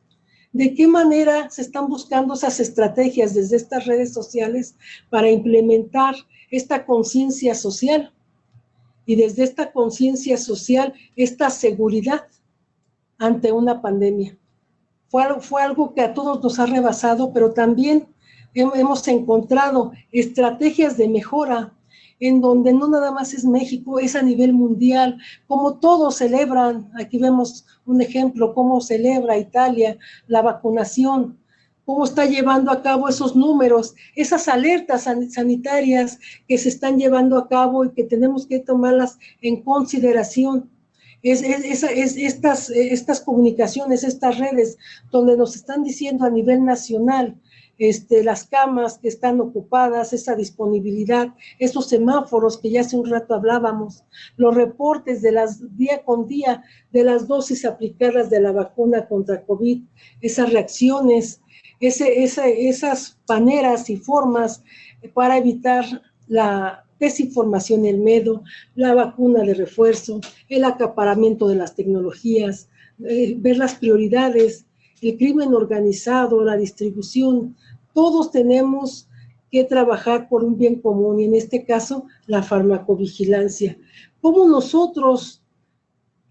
¿De qué manera se están buscando esas estrategias desde estas redes sociales para implementar esta conciencia social? Y desde esta conciencia social, esta seguridad ante una pandemia. Fue algo que a todos nos ha rebasado, pero también hemos encontrado estrategias de mejora en donde no nada más es México, es a nivel mundial, como todos celebran. Aquí vemos un ejemplo, cómo celebra Italia la vacunación, cómo está llevando a cabo esos números, esas alertas sanitarias que se están llevando a cabo y que tenemos que tomarlas en consideración. Estas comunicaciones, estas redes, donde nos están diciendo a nivel nacional las camas que están ocupadas, esa disponibilidad, esos semáforos que ya hace un rato hablábamos, los reportes de día con día de las dosis aplicadas de la vacuna contra COVID, esas reacciones, esas maneras y formas para evitar la desinformación y el miedo, la vacuna de refuerzo, el acaparamiento de las tecnologías, ver las prioridades, el crimen organizado, la distribución. Todos tenemos que trabajar por un bien común y en este caso la farmacovigilancia. Como nosotros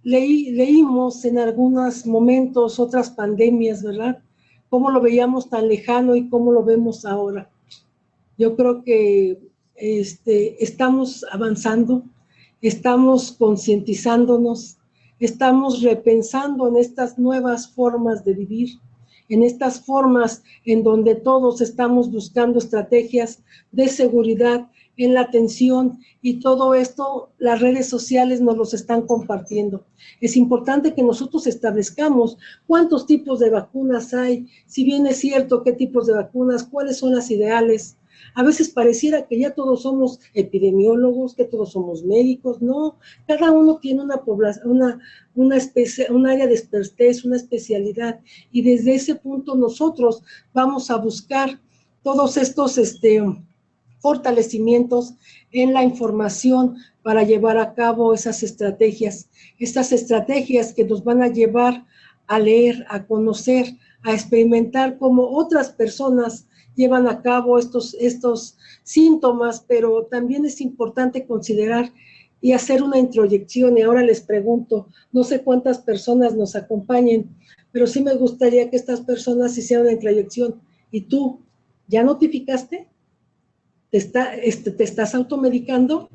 leímos en algunos momentos otras pandemias, ¿verdad? Cómo lo veíamos tan lejano y cómo lo vemos ahora. Yo creo que estamos avanzando, estamos concientizándonos, estamos repensando en estas nuevas formas de vivir, en estas formas en donde todos estamos buscando estrategias de seguridad en la atención y todo esto las redes sociales nos los están compartiendo. Es importante que nosotros establezcamos cuántos tipos de vacunas hay, si bien es cierto qué tipos de vacunas, cuáles son las ideales. A veces pareciera que ya todos somos epidemiólogos, que todos somos médicos, no, cada uno tiene un área de expertise, una especialidad, y desde ese punto nosotros vamos a buscar todos estos fortalecimientos en la información para llevar a cabo esas estrategias que nos van a llevar a leer, a conocer, a experimentar cómo otras personas llevan a cabo estos síntomas, pero también es importante considerar y hacer una introyección. Y ahora les pregunto, no sé cuántas personas nos acompañen, pero sí me gustaría que estas personas hicieran una introyección. ¿Y tú, ya notificaste? ¿Te estás automedicando?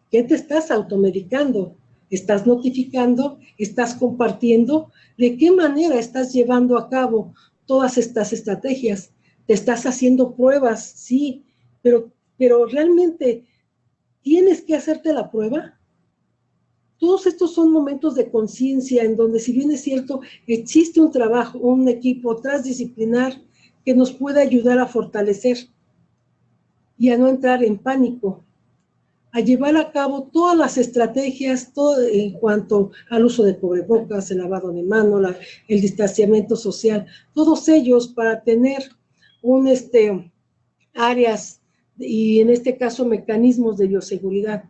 ¿Qué te estás automedicando? ¿Estás notificando? ¿Estás compartiendo? ¿De qué manera estás llevando a cabo todas estas estrategias? ¿Te estás haciendo pruebas? Sí, pero ¿realmente tienes que hacerte la prueba? Todos estos son momentos de conciencia en donde, si bien es cierto, existe un trabajo, un equipo transdisciplinar que nos puede ayudar a fortalecer y a no entrar en pánico, a llevar a cabo todas las estrategias, todo en cuanto al uso de cubrebocas, el lavado de manos, el distanciamiento social, todos ellos para tener áreas y en este caso mecanismos de bioseguridad.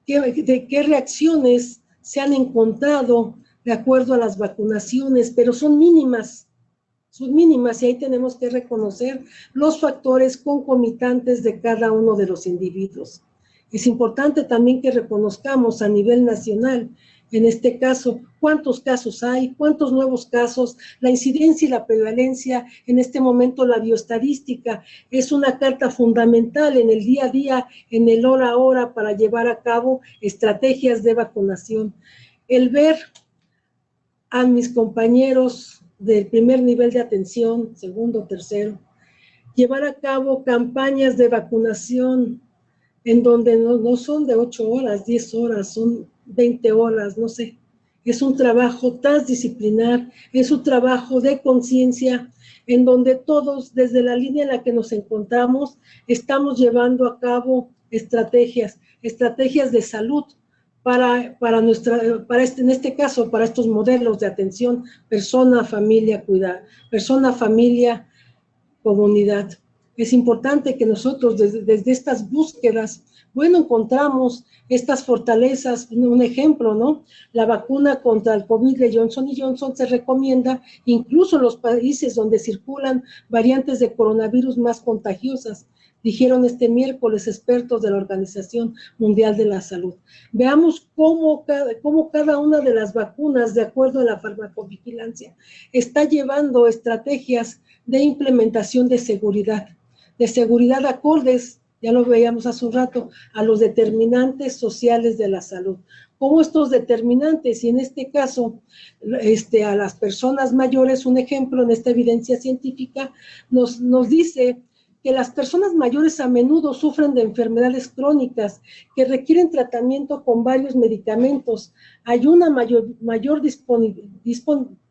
¿De qué reacciones se han encontrado de acuerdo a las vacunaciones? Pero son mínimas y ahí tenemos que reconocer los factores concomitantes de cada uno de los individuos. Es importante también que reconozcamos a nivel nacional, en este caso, cuántos casos hay, cuántos nuevos casos, la incidencia y la prevalencia. En este momento la bioestadística es una carta fundamental en el día a día, en el hora a hora, para llevar a cabo estrategias de vacunación. El ver a mis compañeros del primer nivel de atención, segundo, tercero, llevar a cabo campañas de vacunación en donde no son de 8 horas, 10 horas, son 20 horas, no sé. Es un trabajo transdisciplinar, es un trabajo de conciencia, en donde todos, desde la línea en la que nos encontramos, estamos llevando a cabo estrategias de salud en este caso, para estos modelos de atención, persona, familia, persona, familia, comunidad. Es importante que nosotros desde estas búsquedas, encontramos estas fortalezas. Un ejemplo, ¿no? La vacuna contra el COVID de Johnson & Johnson se recomienda incluso en los países donde circulan variantes de coronavirus más contagiosas, dijeron este miércoles expertos de la Organización Mundial de la Salud. Veamos cómo cada una de las vacunas, de acuerdo a la farmacovigilancia, está llevando estrategias de implementación de seguridad acordes, ya lo veíamos hace un rato, a los determinantes sociales de la salud. Cómo estos determinantes, y en este caso a las personas mayores, un ejemplo en esta evidencia científica, nos dice que las personas mayores a menudo sufren de enfermedades crónicas que requieren tratamiento con varios medicamentos. Hay una mayor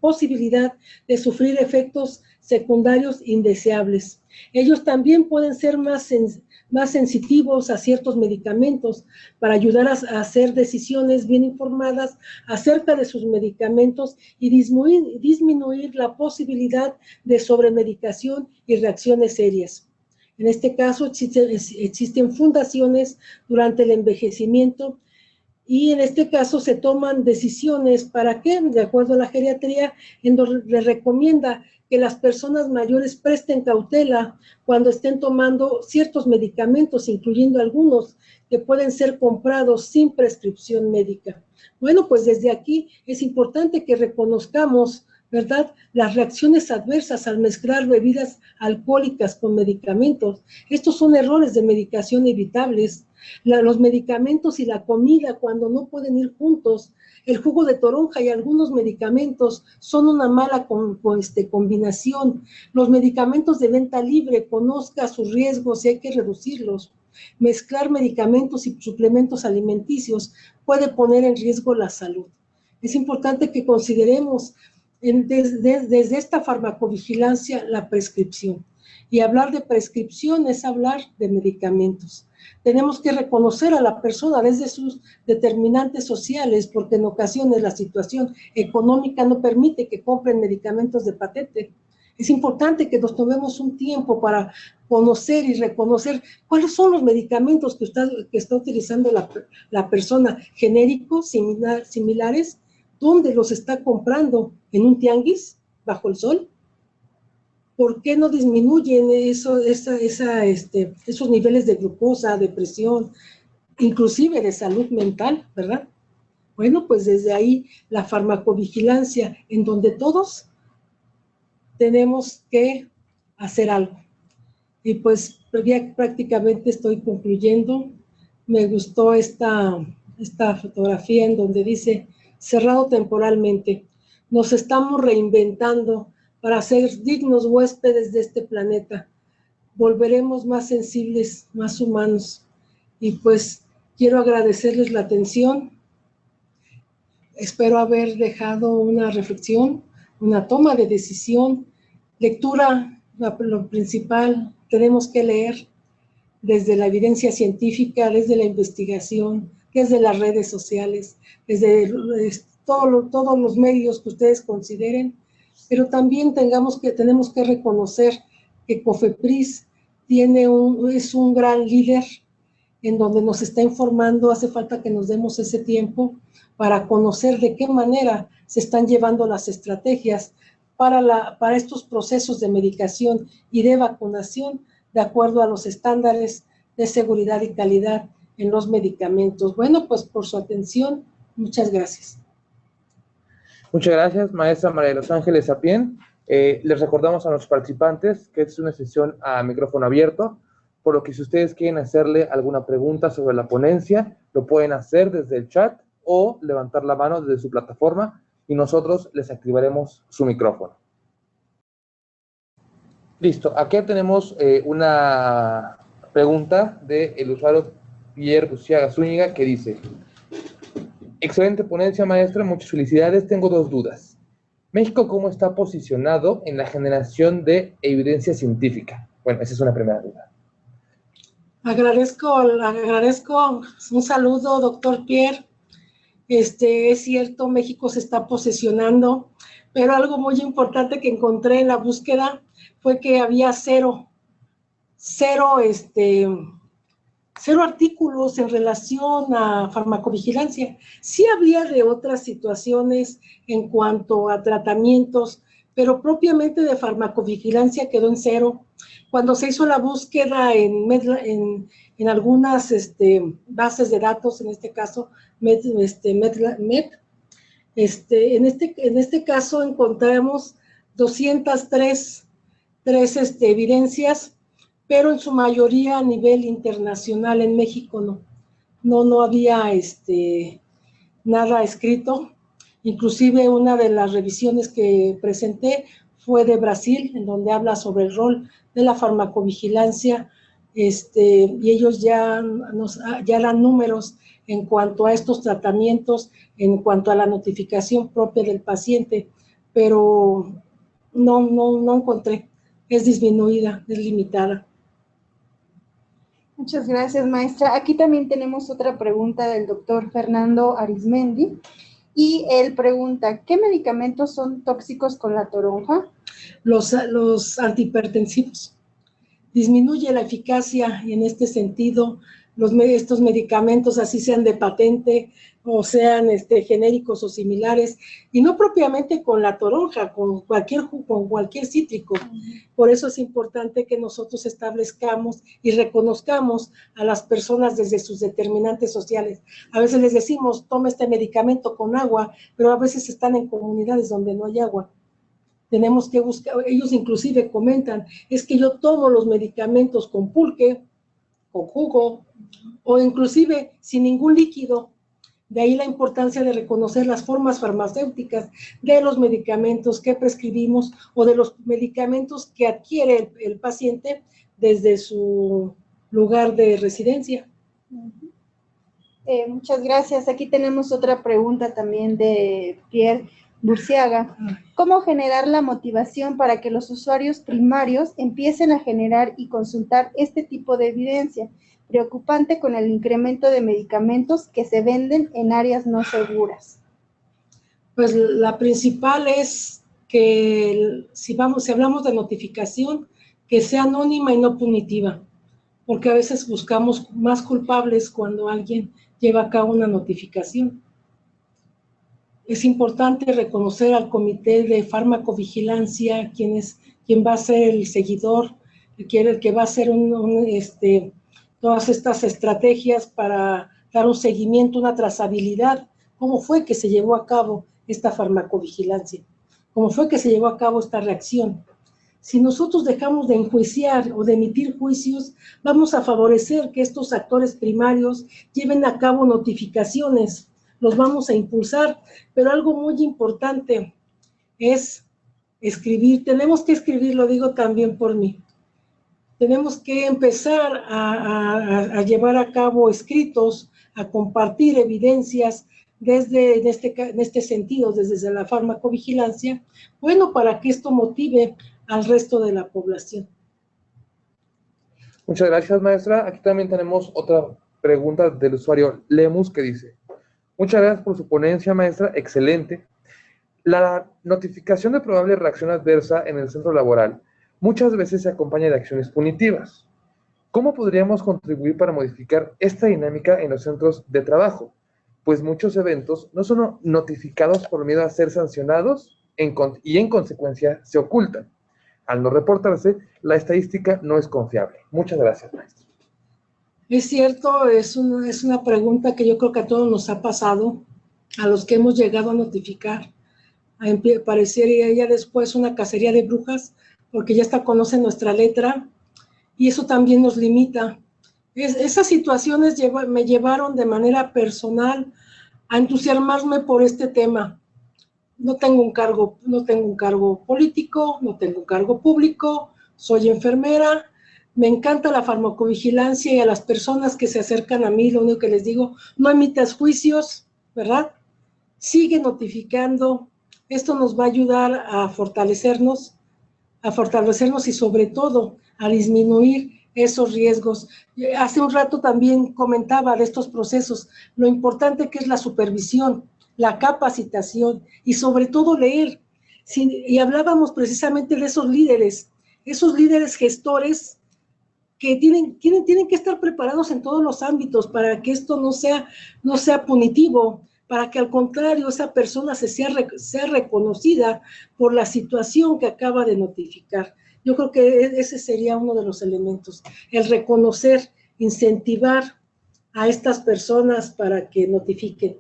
posibilidad de sufrir efectos secundarios indeseables. Ellos también pueden ser más sensitivos a ciertos medicamentos para ayudar a hacer decisiones bien informadas acerca de sus medicamentos y disminuir la posibilidad de sobremedicación y reacciones serias. En este caso existen fundaciones durante el envejecimiento y en este caso se toman decisiones para que, de acuerdo a la geriatría, en donde le recomienda que las personas mayores presten cautela cuando estén tomando ciertos medicamentos, incluyendo algunos que pueden ser comprados sin prescripción médica. Bueno, pues desde aquí es importante que reconozcamos, ¿verdad?, las reacciones adversas al mezclar bebidas alcohólicas con medicamentos. Estos son errores de medicación evitables. Los medicamentos y la comida, cuando no pueden ir juntos, el jugo de toronja y algunos medicamentos son una mala combinación. Los medicamentos de venta libre, conozca sus riesgos y hay que reducirlos. Mezclar medicamentos y suplementos alimenticios puede poner en riesgo la salud. Es importante que consideremos desde esta farmacovigilancia la prescripción. Y hablar de prescripción es hablar de medicamentos. Tenemos que reconocer a la persona desde sus determinantes sociales, porque en ocasiones la situación económica no permite que compren medicamentos de patente. Es importante que nos tomemos un tiempo para conocer y reconocer cuáles son los medicamentos que está utilizando la persona, genéricos, similares, dónde los está comprando, en un tianguis, bajo el sol. ¿Por qué no disminuyen esos niveles de glucosa, de presión, inclusive de salud mental, ¿verdad? Bueno, pues desde ahí la farmacovigilancia, en donde todos tenemos que hacer algo. Y pues ya prácticamente estoy concluyendo. Me gustó esta fotografía en donde dice, cerrado temporalmente, nos estamos reinventando para ser dignos huéspedes de este planeta. Volveremos más sensibles, más humanos. Y pues quiero agradecerles la atención. Espero haber dejado una reflexión, una toma de decisión, lectura, lo principal. Tenemos que leer desde la evidencia científica, desde la investigación, desde las redes sociales, desde todos los medios que ustedes consideren, pero también tenemos que reconocer que COFEPRIS es un gran líder en donde nos está informando. Hace falta que nos demos ese tiempo para conocer de qué manera se están llevando las estrategias para estos procesos de medicación y de vacunación de acuerdo a los estándares de seguridad y calidad en los medicamentos. Bueno, pues por su atención, muchas gracias. Muchas gracias, maestra María de los Ángeles Sapien. Les recordamos a los participantes que es una sesión a micrófono abierto, por lo que si ustedes quieren hacerle alguna pregunta sobre la ponencia, lo pueden hacer desde el chat o levantar la mano desde su plataforma y nosotros les activaremos su micrófono. Listo, aquí tenemos una pregunta del usuario Pierre Uciaga Zúñiga que dice: excelente ponencia, maestra, muchas felicidades. Tengo dos dudas. ¿México cómo está posicionado en la generación de evidencia científica? Bueno, esa es una primera duda. Agradezco un saludo, doctor Pierre. Es cierto, México se está posicionando, pero algo muy importante que encontré en la búsqueda fue que había cero artículos en relación a farmacovigilancia. Sí había de otras situaciones en cuanto a tratamientos, pero propiamente de farmacovigilancia quedó en cero. Cuando se hizo la búsqueda en algunas bases de datos, en este caso en este caso encontramos 203 evidencias, pero en su mayoría a nivel internacional. En México no había nada escrito. Inclusive una de las revisiones que presenté fue de Brasil, en donde habla sobre el rol de la farmacovigilancia, y ellos ya dan números en cuanto a estos tratamientos, en cuanto a la notificación propia del paciente, pero no encontré. Es disminuida, es limitada. Muchas gracias, maestra. Aquí también tenemos otra pregunta del doctor Fernando Arismendi. Y él pregunta, ¿qué medicamentos son tóxicos con la toronja? Los antihipertensivos. Disminuye la eficacia y en este sentido estos medicamentos, así sean de patente o sean genéricos o similares, y no propiamente con la toronja, con cualquier cítrico. Por eso es importante que nosotros establezcamos y reconozcamos a las personas desde sus determinantes sociales. A veces les decimos, toma este medicamento con agua, pero a veces están en comunidades donde no hay agua. Tenemos que buscar, ellos inclusive comentan, es que yo tomo los medicamentos con pulque, con jugo, o inclusive sin ningún líquido. De ahí la importancia de reconocer las formas farmacéuticas de los medicamentos que prescribimos o de los medicamentos que adquiere el paciente desde su lugar de residencia. Muchas gracias. Aquí tenemos otra pregunta también de Pierre Burciaga. ¿Cómo generar la motivación para que los usuarios primarios empiecen a generar y consultar este tipo de evidencia? Preocupante con el incremento de medicamentos que se venden en áreas no seguras. Pues la principal es que si hablamos de notificación, que sea anónima y no punitiva, porque a veces buscamos más culpables cuando alguien lleva a cabo una notificación. Es importante reconocer al comité de farmacovigilancia, quién va a ser el seguidor, el que va a hacer todas estas estrategias para dar un seguimiento, una trazabilidad. ¿Cómo fue que se llevó a cabo esta farmacovigilancia? ¿Cómo fue que se llevó a cabo esta reacción? Si nosotros dejamos de enjuiciar o de emitir juicios, vamos a favorecer que estos actores primarios lleven a cabo notificaciones, los vamos a impulsar, pero algo muy importante es escribir. Tenemos que escribir, lo digo también por mí. Tenemos que empezar a llevar a cabo escritos, a compartir evidencias en este sentido, desde la farmacovigilancia, bueno, para que esto motive al resto de la población. Muchas gracias, maestra. Aquí también tenemos otra pregunta del usuario Lemus que dice, muchas gracias por su ponencia, maestra, excelente. La notificación de probable reacción adversa en el centro laboral muchas veces se acompaña de acciones punitivas. ¿Cómo podríamos contribuir para modificar esta dinámica en los centros de trabajo? Pues muchos eventos no son notificados por miedo a ser sancionados y en consecuencia se ocultan. Al no reportarse, la estadística no es confiable. Muchas gracias, maestro. Es cierto, es una pregunta que yo creo que a todos nos ha pasado, a los que hemos llegado a notificar. Parecería ya después una cacería de brujas, porque ya hasta conocen nuestra letra, y eso también nos limita. Esas situaciones me llevaron de manera personal a entusiasmarme por este tema. No tengo un cargo político, no tengo un cargo público, soy enfermera, me encanta la farmacovigilancia y a las personas que se acercan a mí, lo único que les digo, no emitas juicios, ¿verdad? Sigue notificando, esto nos va a ayudar a fortalecernos y sobre todo a disminuir esos riesgos. Hace un rato también comentaba de estos procesos, lo importante que es la supervisión, la capacitación y sobre todo leer. Y hablábamos precisamente de esos líderes gestores que tienen que estar preparados en todos los ámbitos para que esto no sea punitivo, para que al contrario esa persona sea reconocida por la situación que acaba de notificar. Yo creo que ese sería uno de los elementos, el reconocer, incentivar a estas personas para que notifiquen,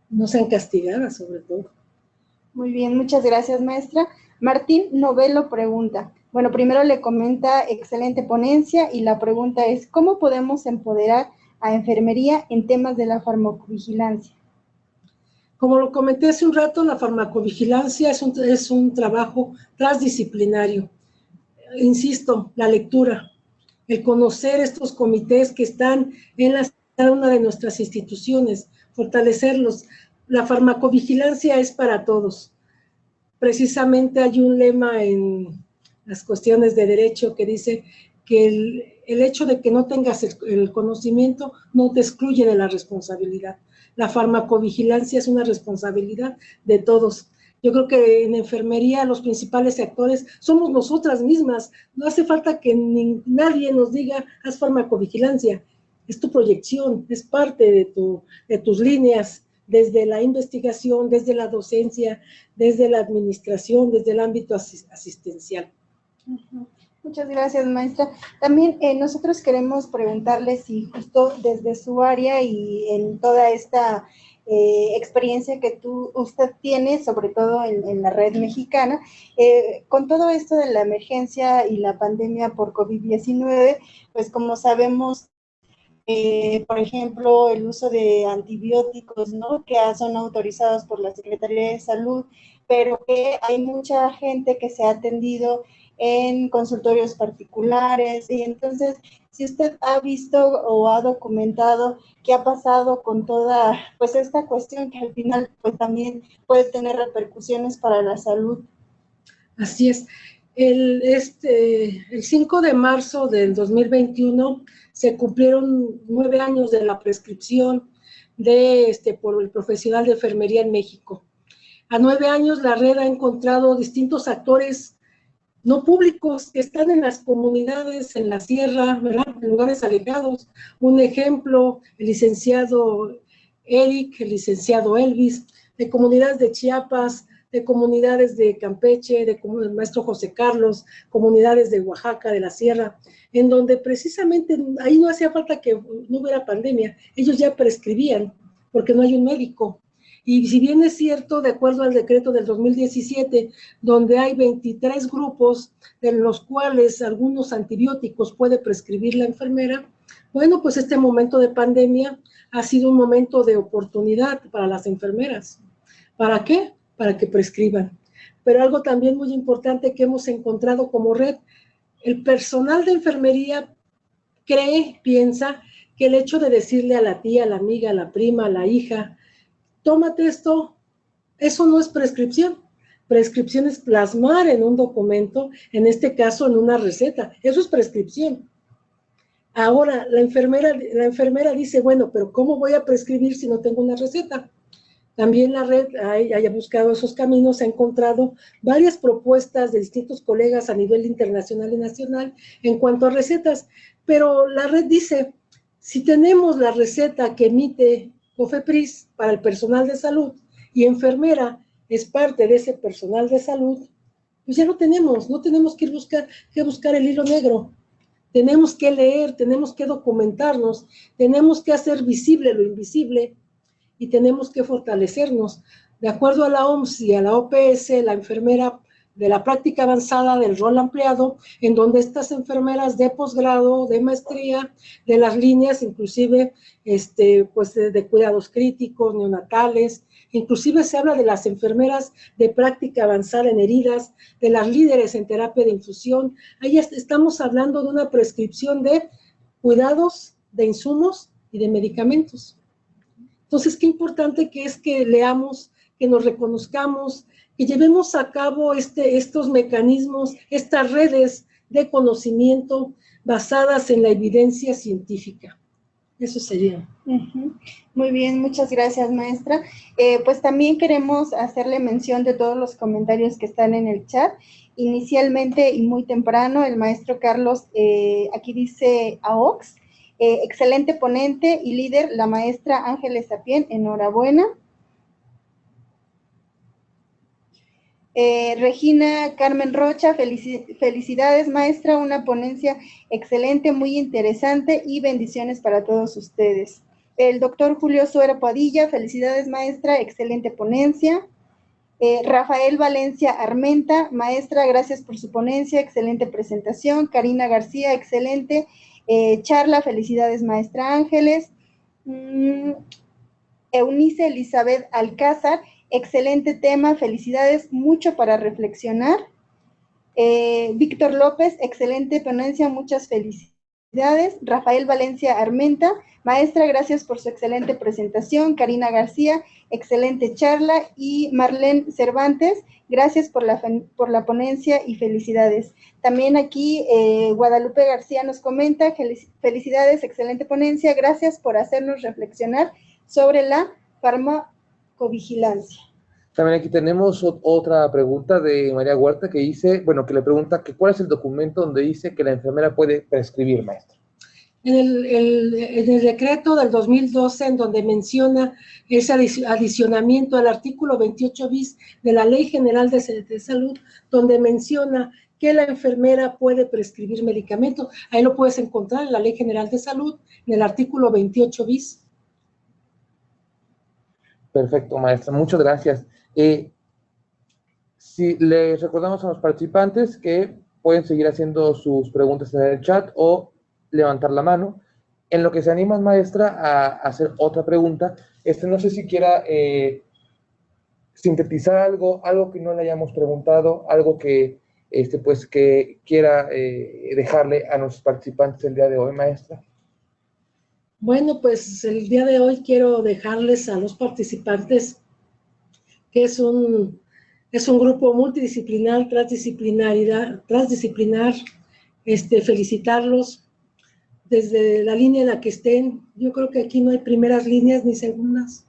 no sean castigadas sobre todo. Muy bien, muchas gracias, maestra. Martín Novelo pregunta, bueno, primero le comenta, excelente ponencia, y la pregunta es, ¿cómo podemos empoderar a enfermería en temas de la farmacovigilancia? Como lo comenté hace un rato, la farmacovigilancia es un trabajo transdisciplinario. Insisto, la lectura, el conocer estos comités que están en cada una de nuestras instituciones, fortalecerlos. La farmacovigilancia es para todos. Precisamente hay un lema en las cuestiones de derecho que dice que el hecho de que no tengas el conocimiento no te excluye de la responsabilidad. La farmacovigilancia es una responsabilidad de todos. Yo creo que en enfermería los principales actores somos nosotras mismas. No hace falta que nadie nos diga, haz farmacovigilancia. Es tu proyección, es parte de tus líneas, desde la investigación, desde la docencia, desde la administración, desde el ámbito asistencial. Muchas gracias, maestra. También nosotros queremos preguntarle si justo desde su área y en toda esta experiencia que usted tiene, sobre todo en la red mexicana, con todo esto de la emergencia y la pandemia por COVID-19, pues como sabemos, por ejemplo, el uso de antibióticos, ¿no? Que son autorizados por la Secretaría de Salud, pero que hay mucha gente que se ha atendido en consultorios particulares, y entonces, si usted ha visto o ha documentado qué ha pasado con toda, pues, esta cuestión que al final, pues, también puede tener repercusiones para la salud. Así es. El 5 de marzo del 2021 se cumplieron 9 años de la prescripción por el profesional de enfermería en México. A 9 años la red ha encontrado distintos actores no públicos que están en las comunidades, en la sierra, ¿verdad? En lugares alejados. Un ejemplo, el licenciado Eric, el licenciado Elvis, de comunidades de Chiapas, de comunidades de Campeche, del maestro José Carlos, comunidades de Oaxaca, de la sierra, en donde precisamente ahí no hacía falta que no hubiera pandemia, ellos ya prescribían, porque no hay un médico. Y si bien es cierto, de acuerdo al decreto del 2017, donde hay 23 grupos, de los cuales algunos antibióticos puede prescribir la enfermera, bueno, pues este momento de pandemia ha sido un momento de oportunidad para las enfermeras. ¿Para qué? Para que prescriban. Pero algo también muy importante que hemos encontrado como red, el personal de enfermería piensa que el hecho de decirle a la tía, a la amiga, a la prima, a la hija, tómate esto, eso no es prescripción. Prescripción es plasmar en un documento, en este caso en una receta, eso es prescripción. Ahora, la enfermera dice, bueno, pero ¿cómo voy a prescribir si no tengo una receta? También la red haya buscado esos caminos, ha encontrado varias propuestas de distintos colegas a nivel internacional y nacional en cuanto a recetas, pero la red dice, si tenemos la receta que emite COFEPRIS para el personal de salud y enfermera es parte de ese personal de salud, pues ya no tenemos que buscar el hilo negro. Tenemos que leer, tenemos que documentarnos, tenemos que hacer visible lo invisible, y tenemos que fortalecernos. De acuerdo a la OMS y a la OPS, la enfermera de la práctica avanzada del rol ampliado, en donde estas enfermeras de posgrado, de maestría, de las líneas, inclusive pues de cuidados críticos, neonatales, inclusive se habla de las enfermeras de práctica avanzada en heridas, de las líderes en terapia de infusión. Ahí estamos hablando de una prescripción de cuidados, de insumos y de medicamentos. Entonces, qué importante que es que leamos, que nos reconozcamos, que llevemos a cabo estos mecanismos, estas redes de conocimiento basadas en la evidencia científica. Eso sería. Muy bien, muchas gracias, maestra. Pues también queremos hacerle mención de todos los comentarios que están en el chat. Inicialmente y muy temprano, el maestro Carlos, aquí dice AOX, excelente ponente y líder, la maestra Ángeles Sapien, enhorabuena. Regina Carmen Rocha, felicidades maestra, una ponencia excelente, muy interesante y bendiciones para todos ustedes. El doctor Julio Suero Padilla, felicidades maestra, excelente ponencia. Rafael Valencia Armenta, maestra, gracias por su ponencia, excelente presentación. Karina García, excelente charla, felicidades maestra Ángeles. Eunice Elizabeth Alcázar, excelente tema, felicidades, mucho para reflexionar. Víctor López, excelente ponencia, muchas felicidades. Rafael Valencia Armenta, maestra, gracias por su excelente presentación. Karina García, excelente charla. Y Marlene Cervantes, gracias por la ponencia y felicidades. También aquí Guadalupe García nos comenta, felicidades, excelente ponencia, gracias por hacernos reflexionar sobre la farmacovigilancia. También aquí tenemos otra pregunta de María Huerta que dice, bueno, que le pregunta que cuál es el documento donde dice que la enfermera puede prescribir, maestra. En el decreto del 2012, en donde menciona ese adicionamiento al artículo 28 bis de la Ley General de Salud, donde menciona que la enfermera puede prescribir medicamentos. Ahí lo puedes encontrar en la Ley General de Salud, en el artículo 28 bis. Perfecto, maestra, muchas gracias. Si les recordamos a los participantes que pueden seguir haciendo sus preguntas en el chat o levantar la mano. En lo que se animan, maestra, a hacer otra pregunta, no sé si quiera sintetizar algo que no le hayamos preguntado, algo que, pues, que quiera dejarle a nuestros participantes el día de hoy, maestra. Bueno, pues el día de hoy quiero dejarles a los participantes que es un grupo multidisciplinar, transdisciplinar, felicitarlos desde la línea en la que estén. Yo creo que aquí no hay primeras líneas ni segundas.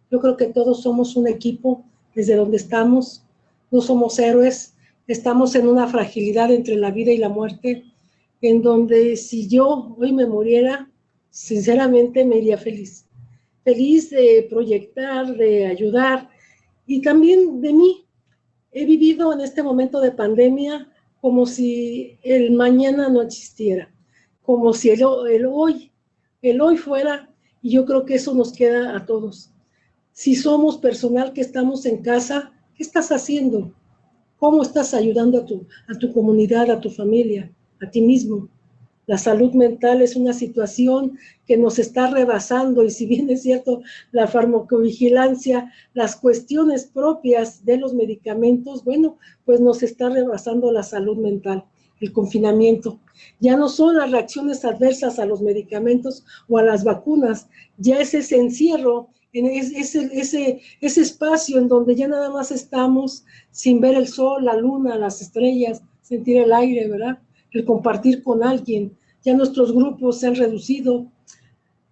Yo creo que todos somos un equipo desde donde estamos. No somos héroes, estamos en una fragilidad entre la vida y la muerte, en donde si yo hoy me muriera, sinceramente me iría feliz. Feliz de proyectar, de ayudar y también de mí. He vivido en este momento de pandemia como si el mañana no existiera, como si el hoy fuera, y yo creo que eso nos queda a todos. Si somos personal que estamos en casa, ¿qué estás haciendo? ¿Cómo estás ayudando a tu comunidad, a tu familia, a ti mismo? La salud mental es una situación que nos está rebasando y si bien es cierto la farmacovigilancia, las cuestiones propias de los medicamentos, bueno, pues nos está rebasando la salud mental, el confinamiento. Ya no son las reacciones adversas a los medicamentos o a las vacunas, ya es ese encierro, ese espacio en donde ya nada más estamos sin ver el sol, la luna, las estrellas, sentir el aire, ¿verdad? El compartir con alguien. Ya nuestros grupos se han reducido.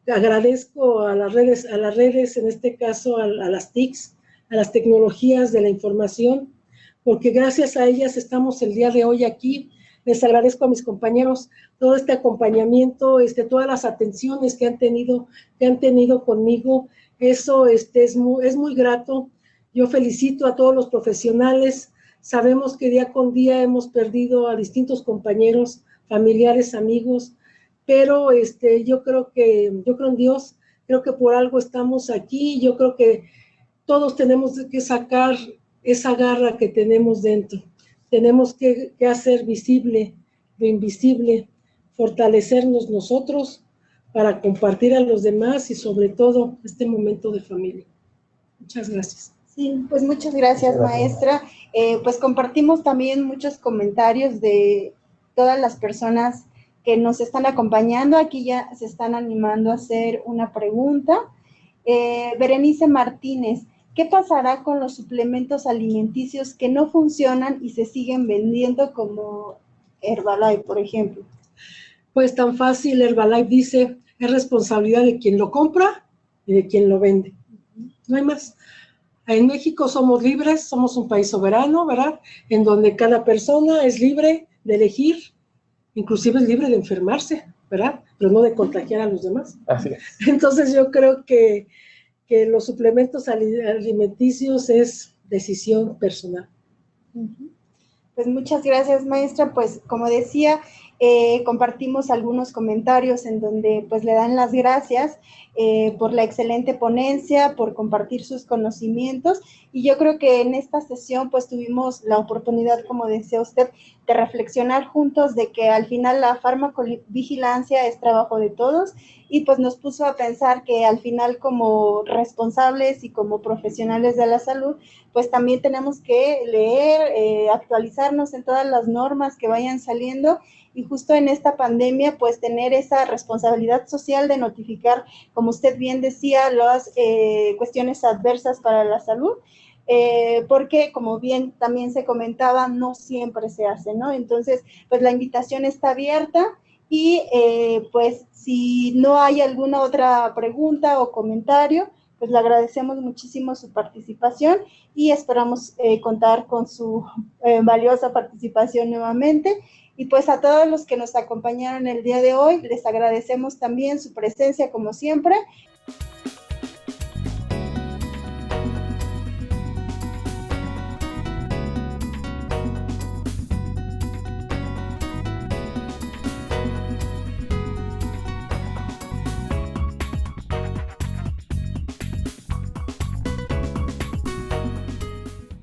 Agradezco a las redes, en este caso a las TICs, a las tecnologías de la información, porque gracias a ellas estamos el día de hoy aquí. Les agradezco a mis compañeros todo este acompañamiento, todas las atenciones que han tenido conmigo. Eso es muy grato. Yo felicito a todos los profesionales. Sabemos que día con día hemos perdido a distintos compañeros, familiares, amigos, pero yo creo en Dios, creo que por algo estamos aquí. Yo creo que todos tenemos que sacar esa garra que tenemos dentro. Tenemos que hacer visible lo invisible, fortalecernos nosotros para compartir a los demás y sobre todo este momento de familia. Muchas gracias. Sí, pues muchas gracias, maestra. Pues compartimos también muchos comentarios de todas las personas que nos están acompañando. Aquí ya se están animando a hacer una pregunta. Berenice Martínez, ¿qué pasará con los suplementos alimenticios que no funcionan y se siguen vendiendo como Herbalife, por ejemplo? Pues tan fácil, Herbalife dice, es responsabilidad de quien lo compra y de quien lo vende. No hay más. En México somos libres, somos un país soberano, ¿verdad? En donde cada persona es libre de elegir, inclusive es libre de enfermarse, ¿verdad? Pero no de contagiar a los demás. Así es. Entonces yo creo que los suplementos alimenticios es decisión personal. Pues muchas gracias, maestra. Pues como decía, compartimos algunos comentarios en donde pues le dan las gracias por la excelente ponencia, por compartir sus conocimientos, y yo creo que en esta sesión pues tuvimos la oportunidad, como decía usted, de reflexionar juntos de que al final la farmacovigilancia es trabajo de todos, y pues nos puso a pensar que al final como responsables y como profesionales de la salud, pues también tenemos que leer, actualizarnos en todas las normas que vayan saliendo, y y justo en esta pandemia, pues tener esa responsabilidad social de notificar, como usted bien decía, las cuestiones adversas para la salud, porque como bien también se comentaba, no siempre se hace, ¿no? Entonces, pues la invitación está abierta y pues si no hay alguna otra pregunta o comentario, pues le agradecemos muchísimo su participación y esperamos contar con su valiosa participación nuevamente. Y pues a todos los que nos acompañaron el día de hoy, les agradecemos también su presencia como siempre.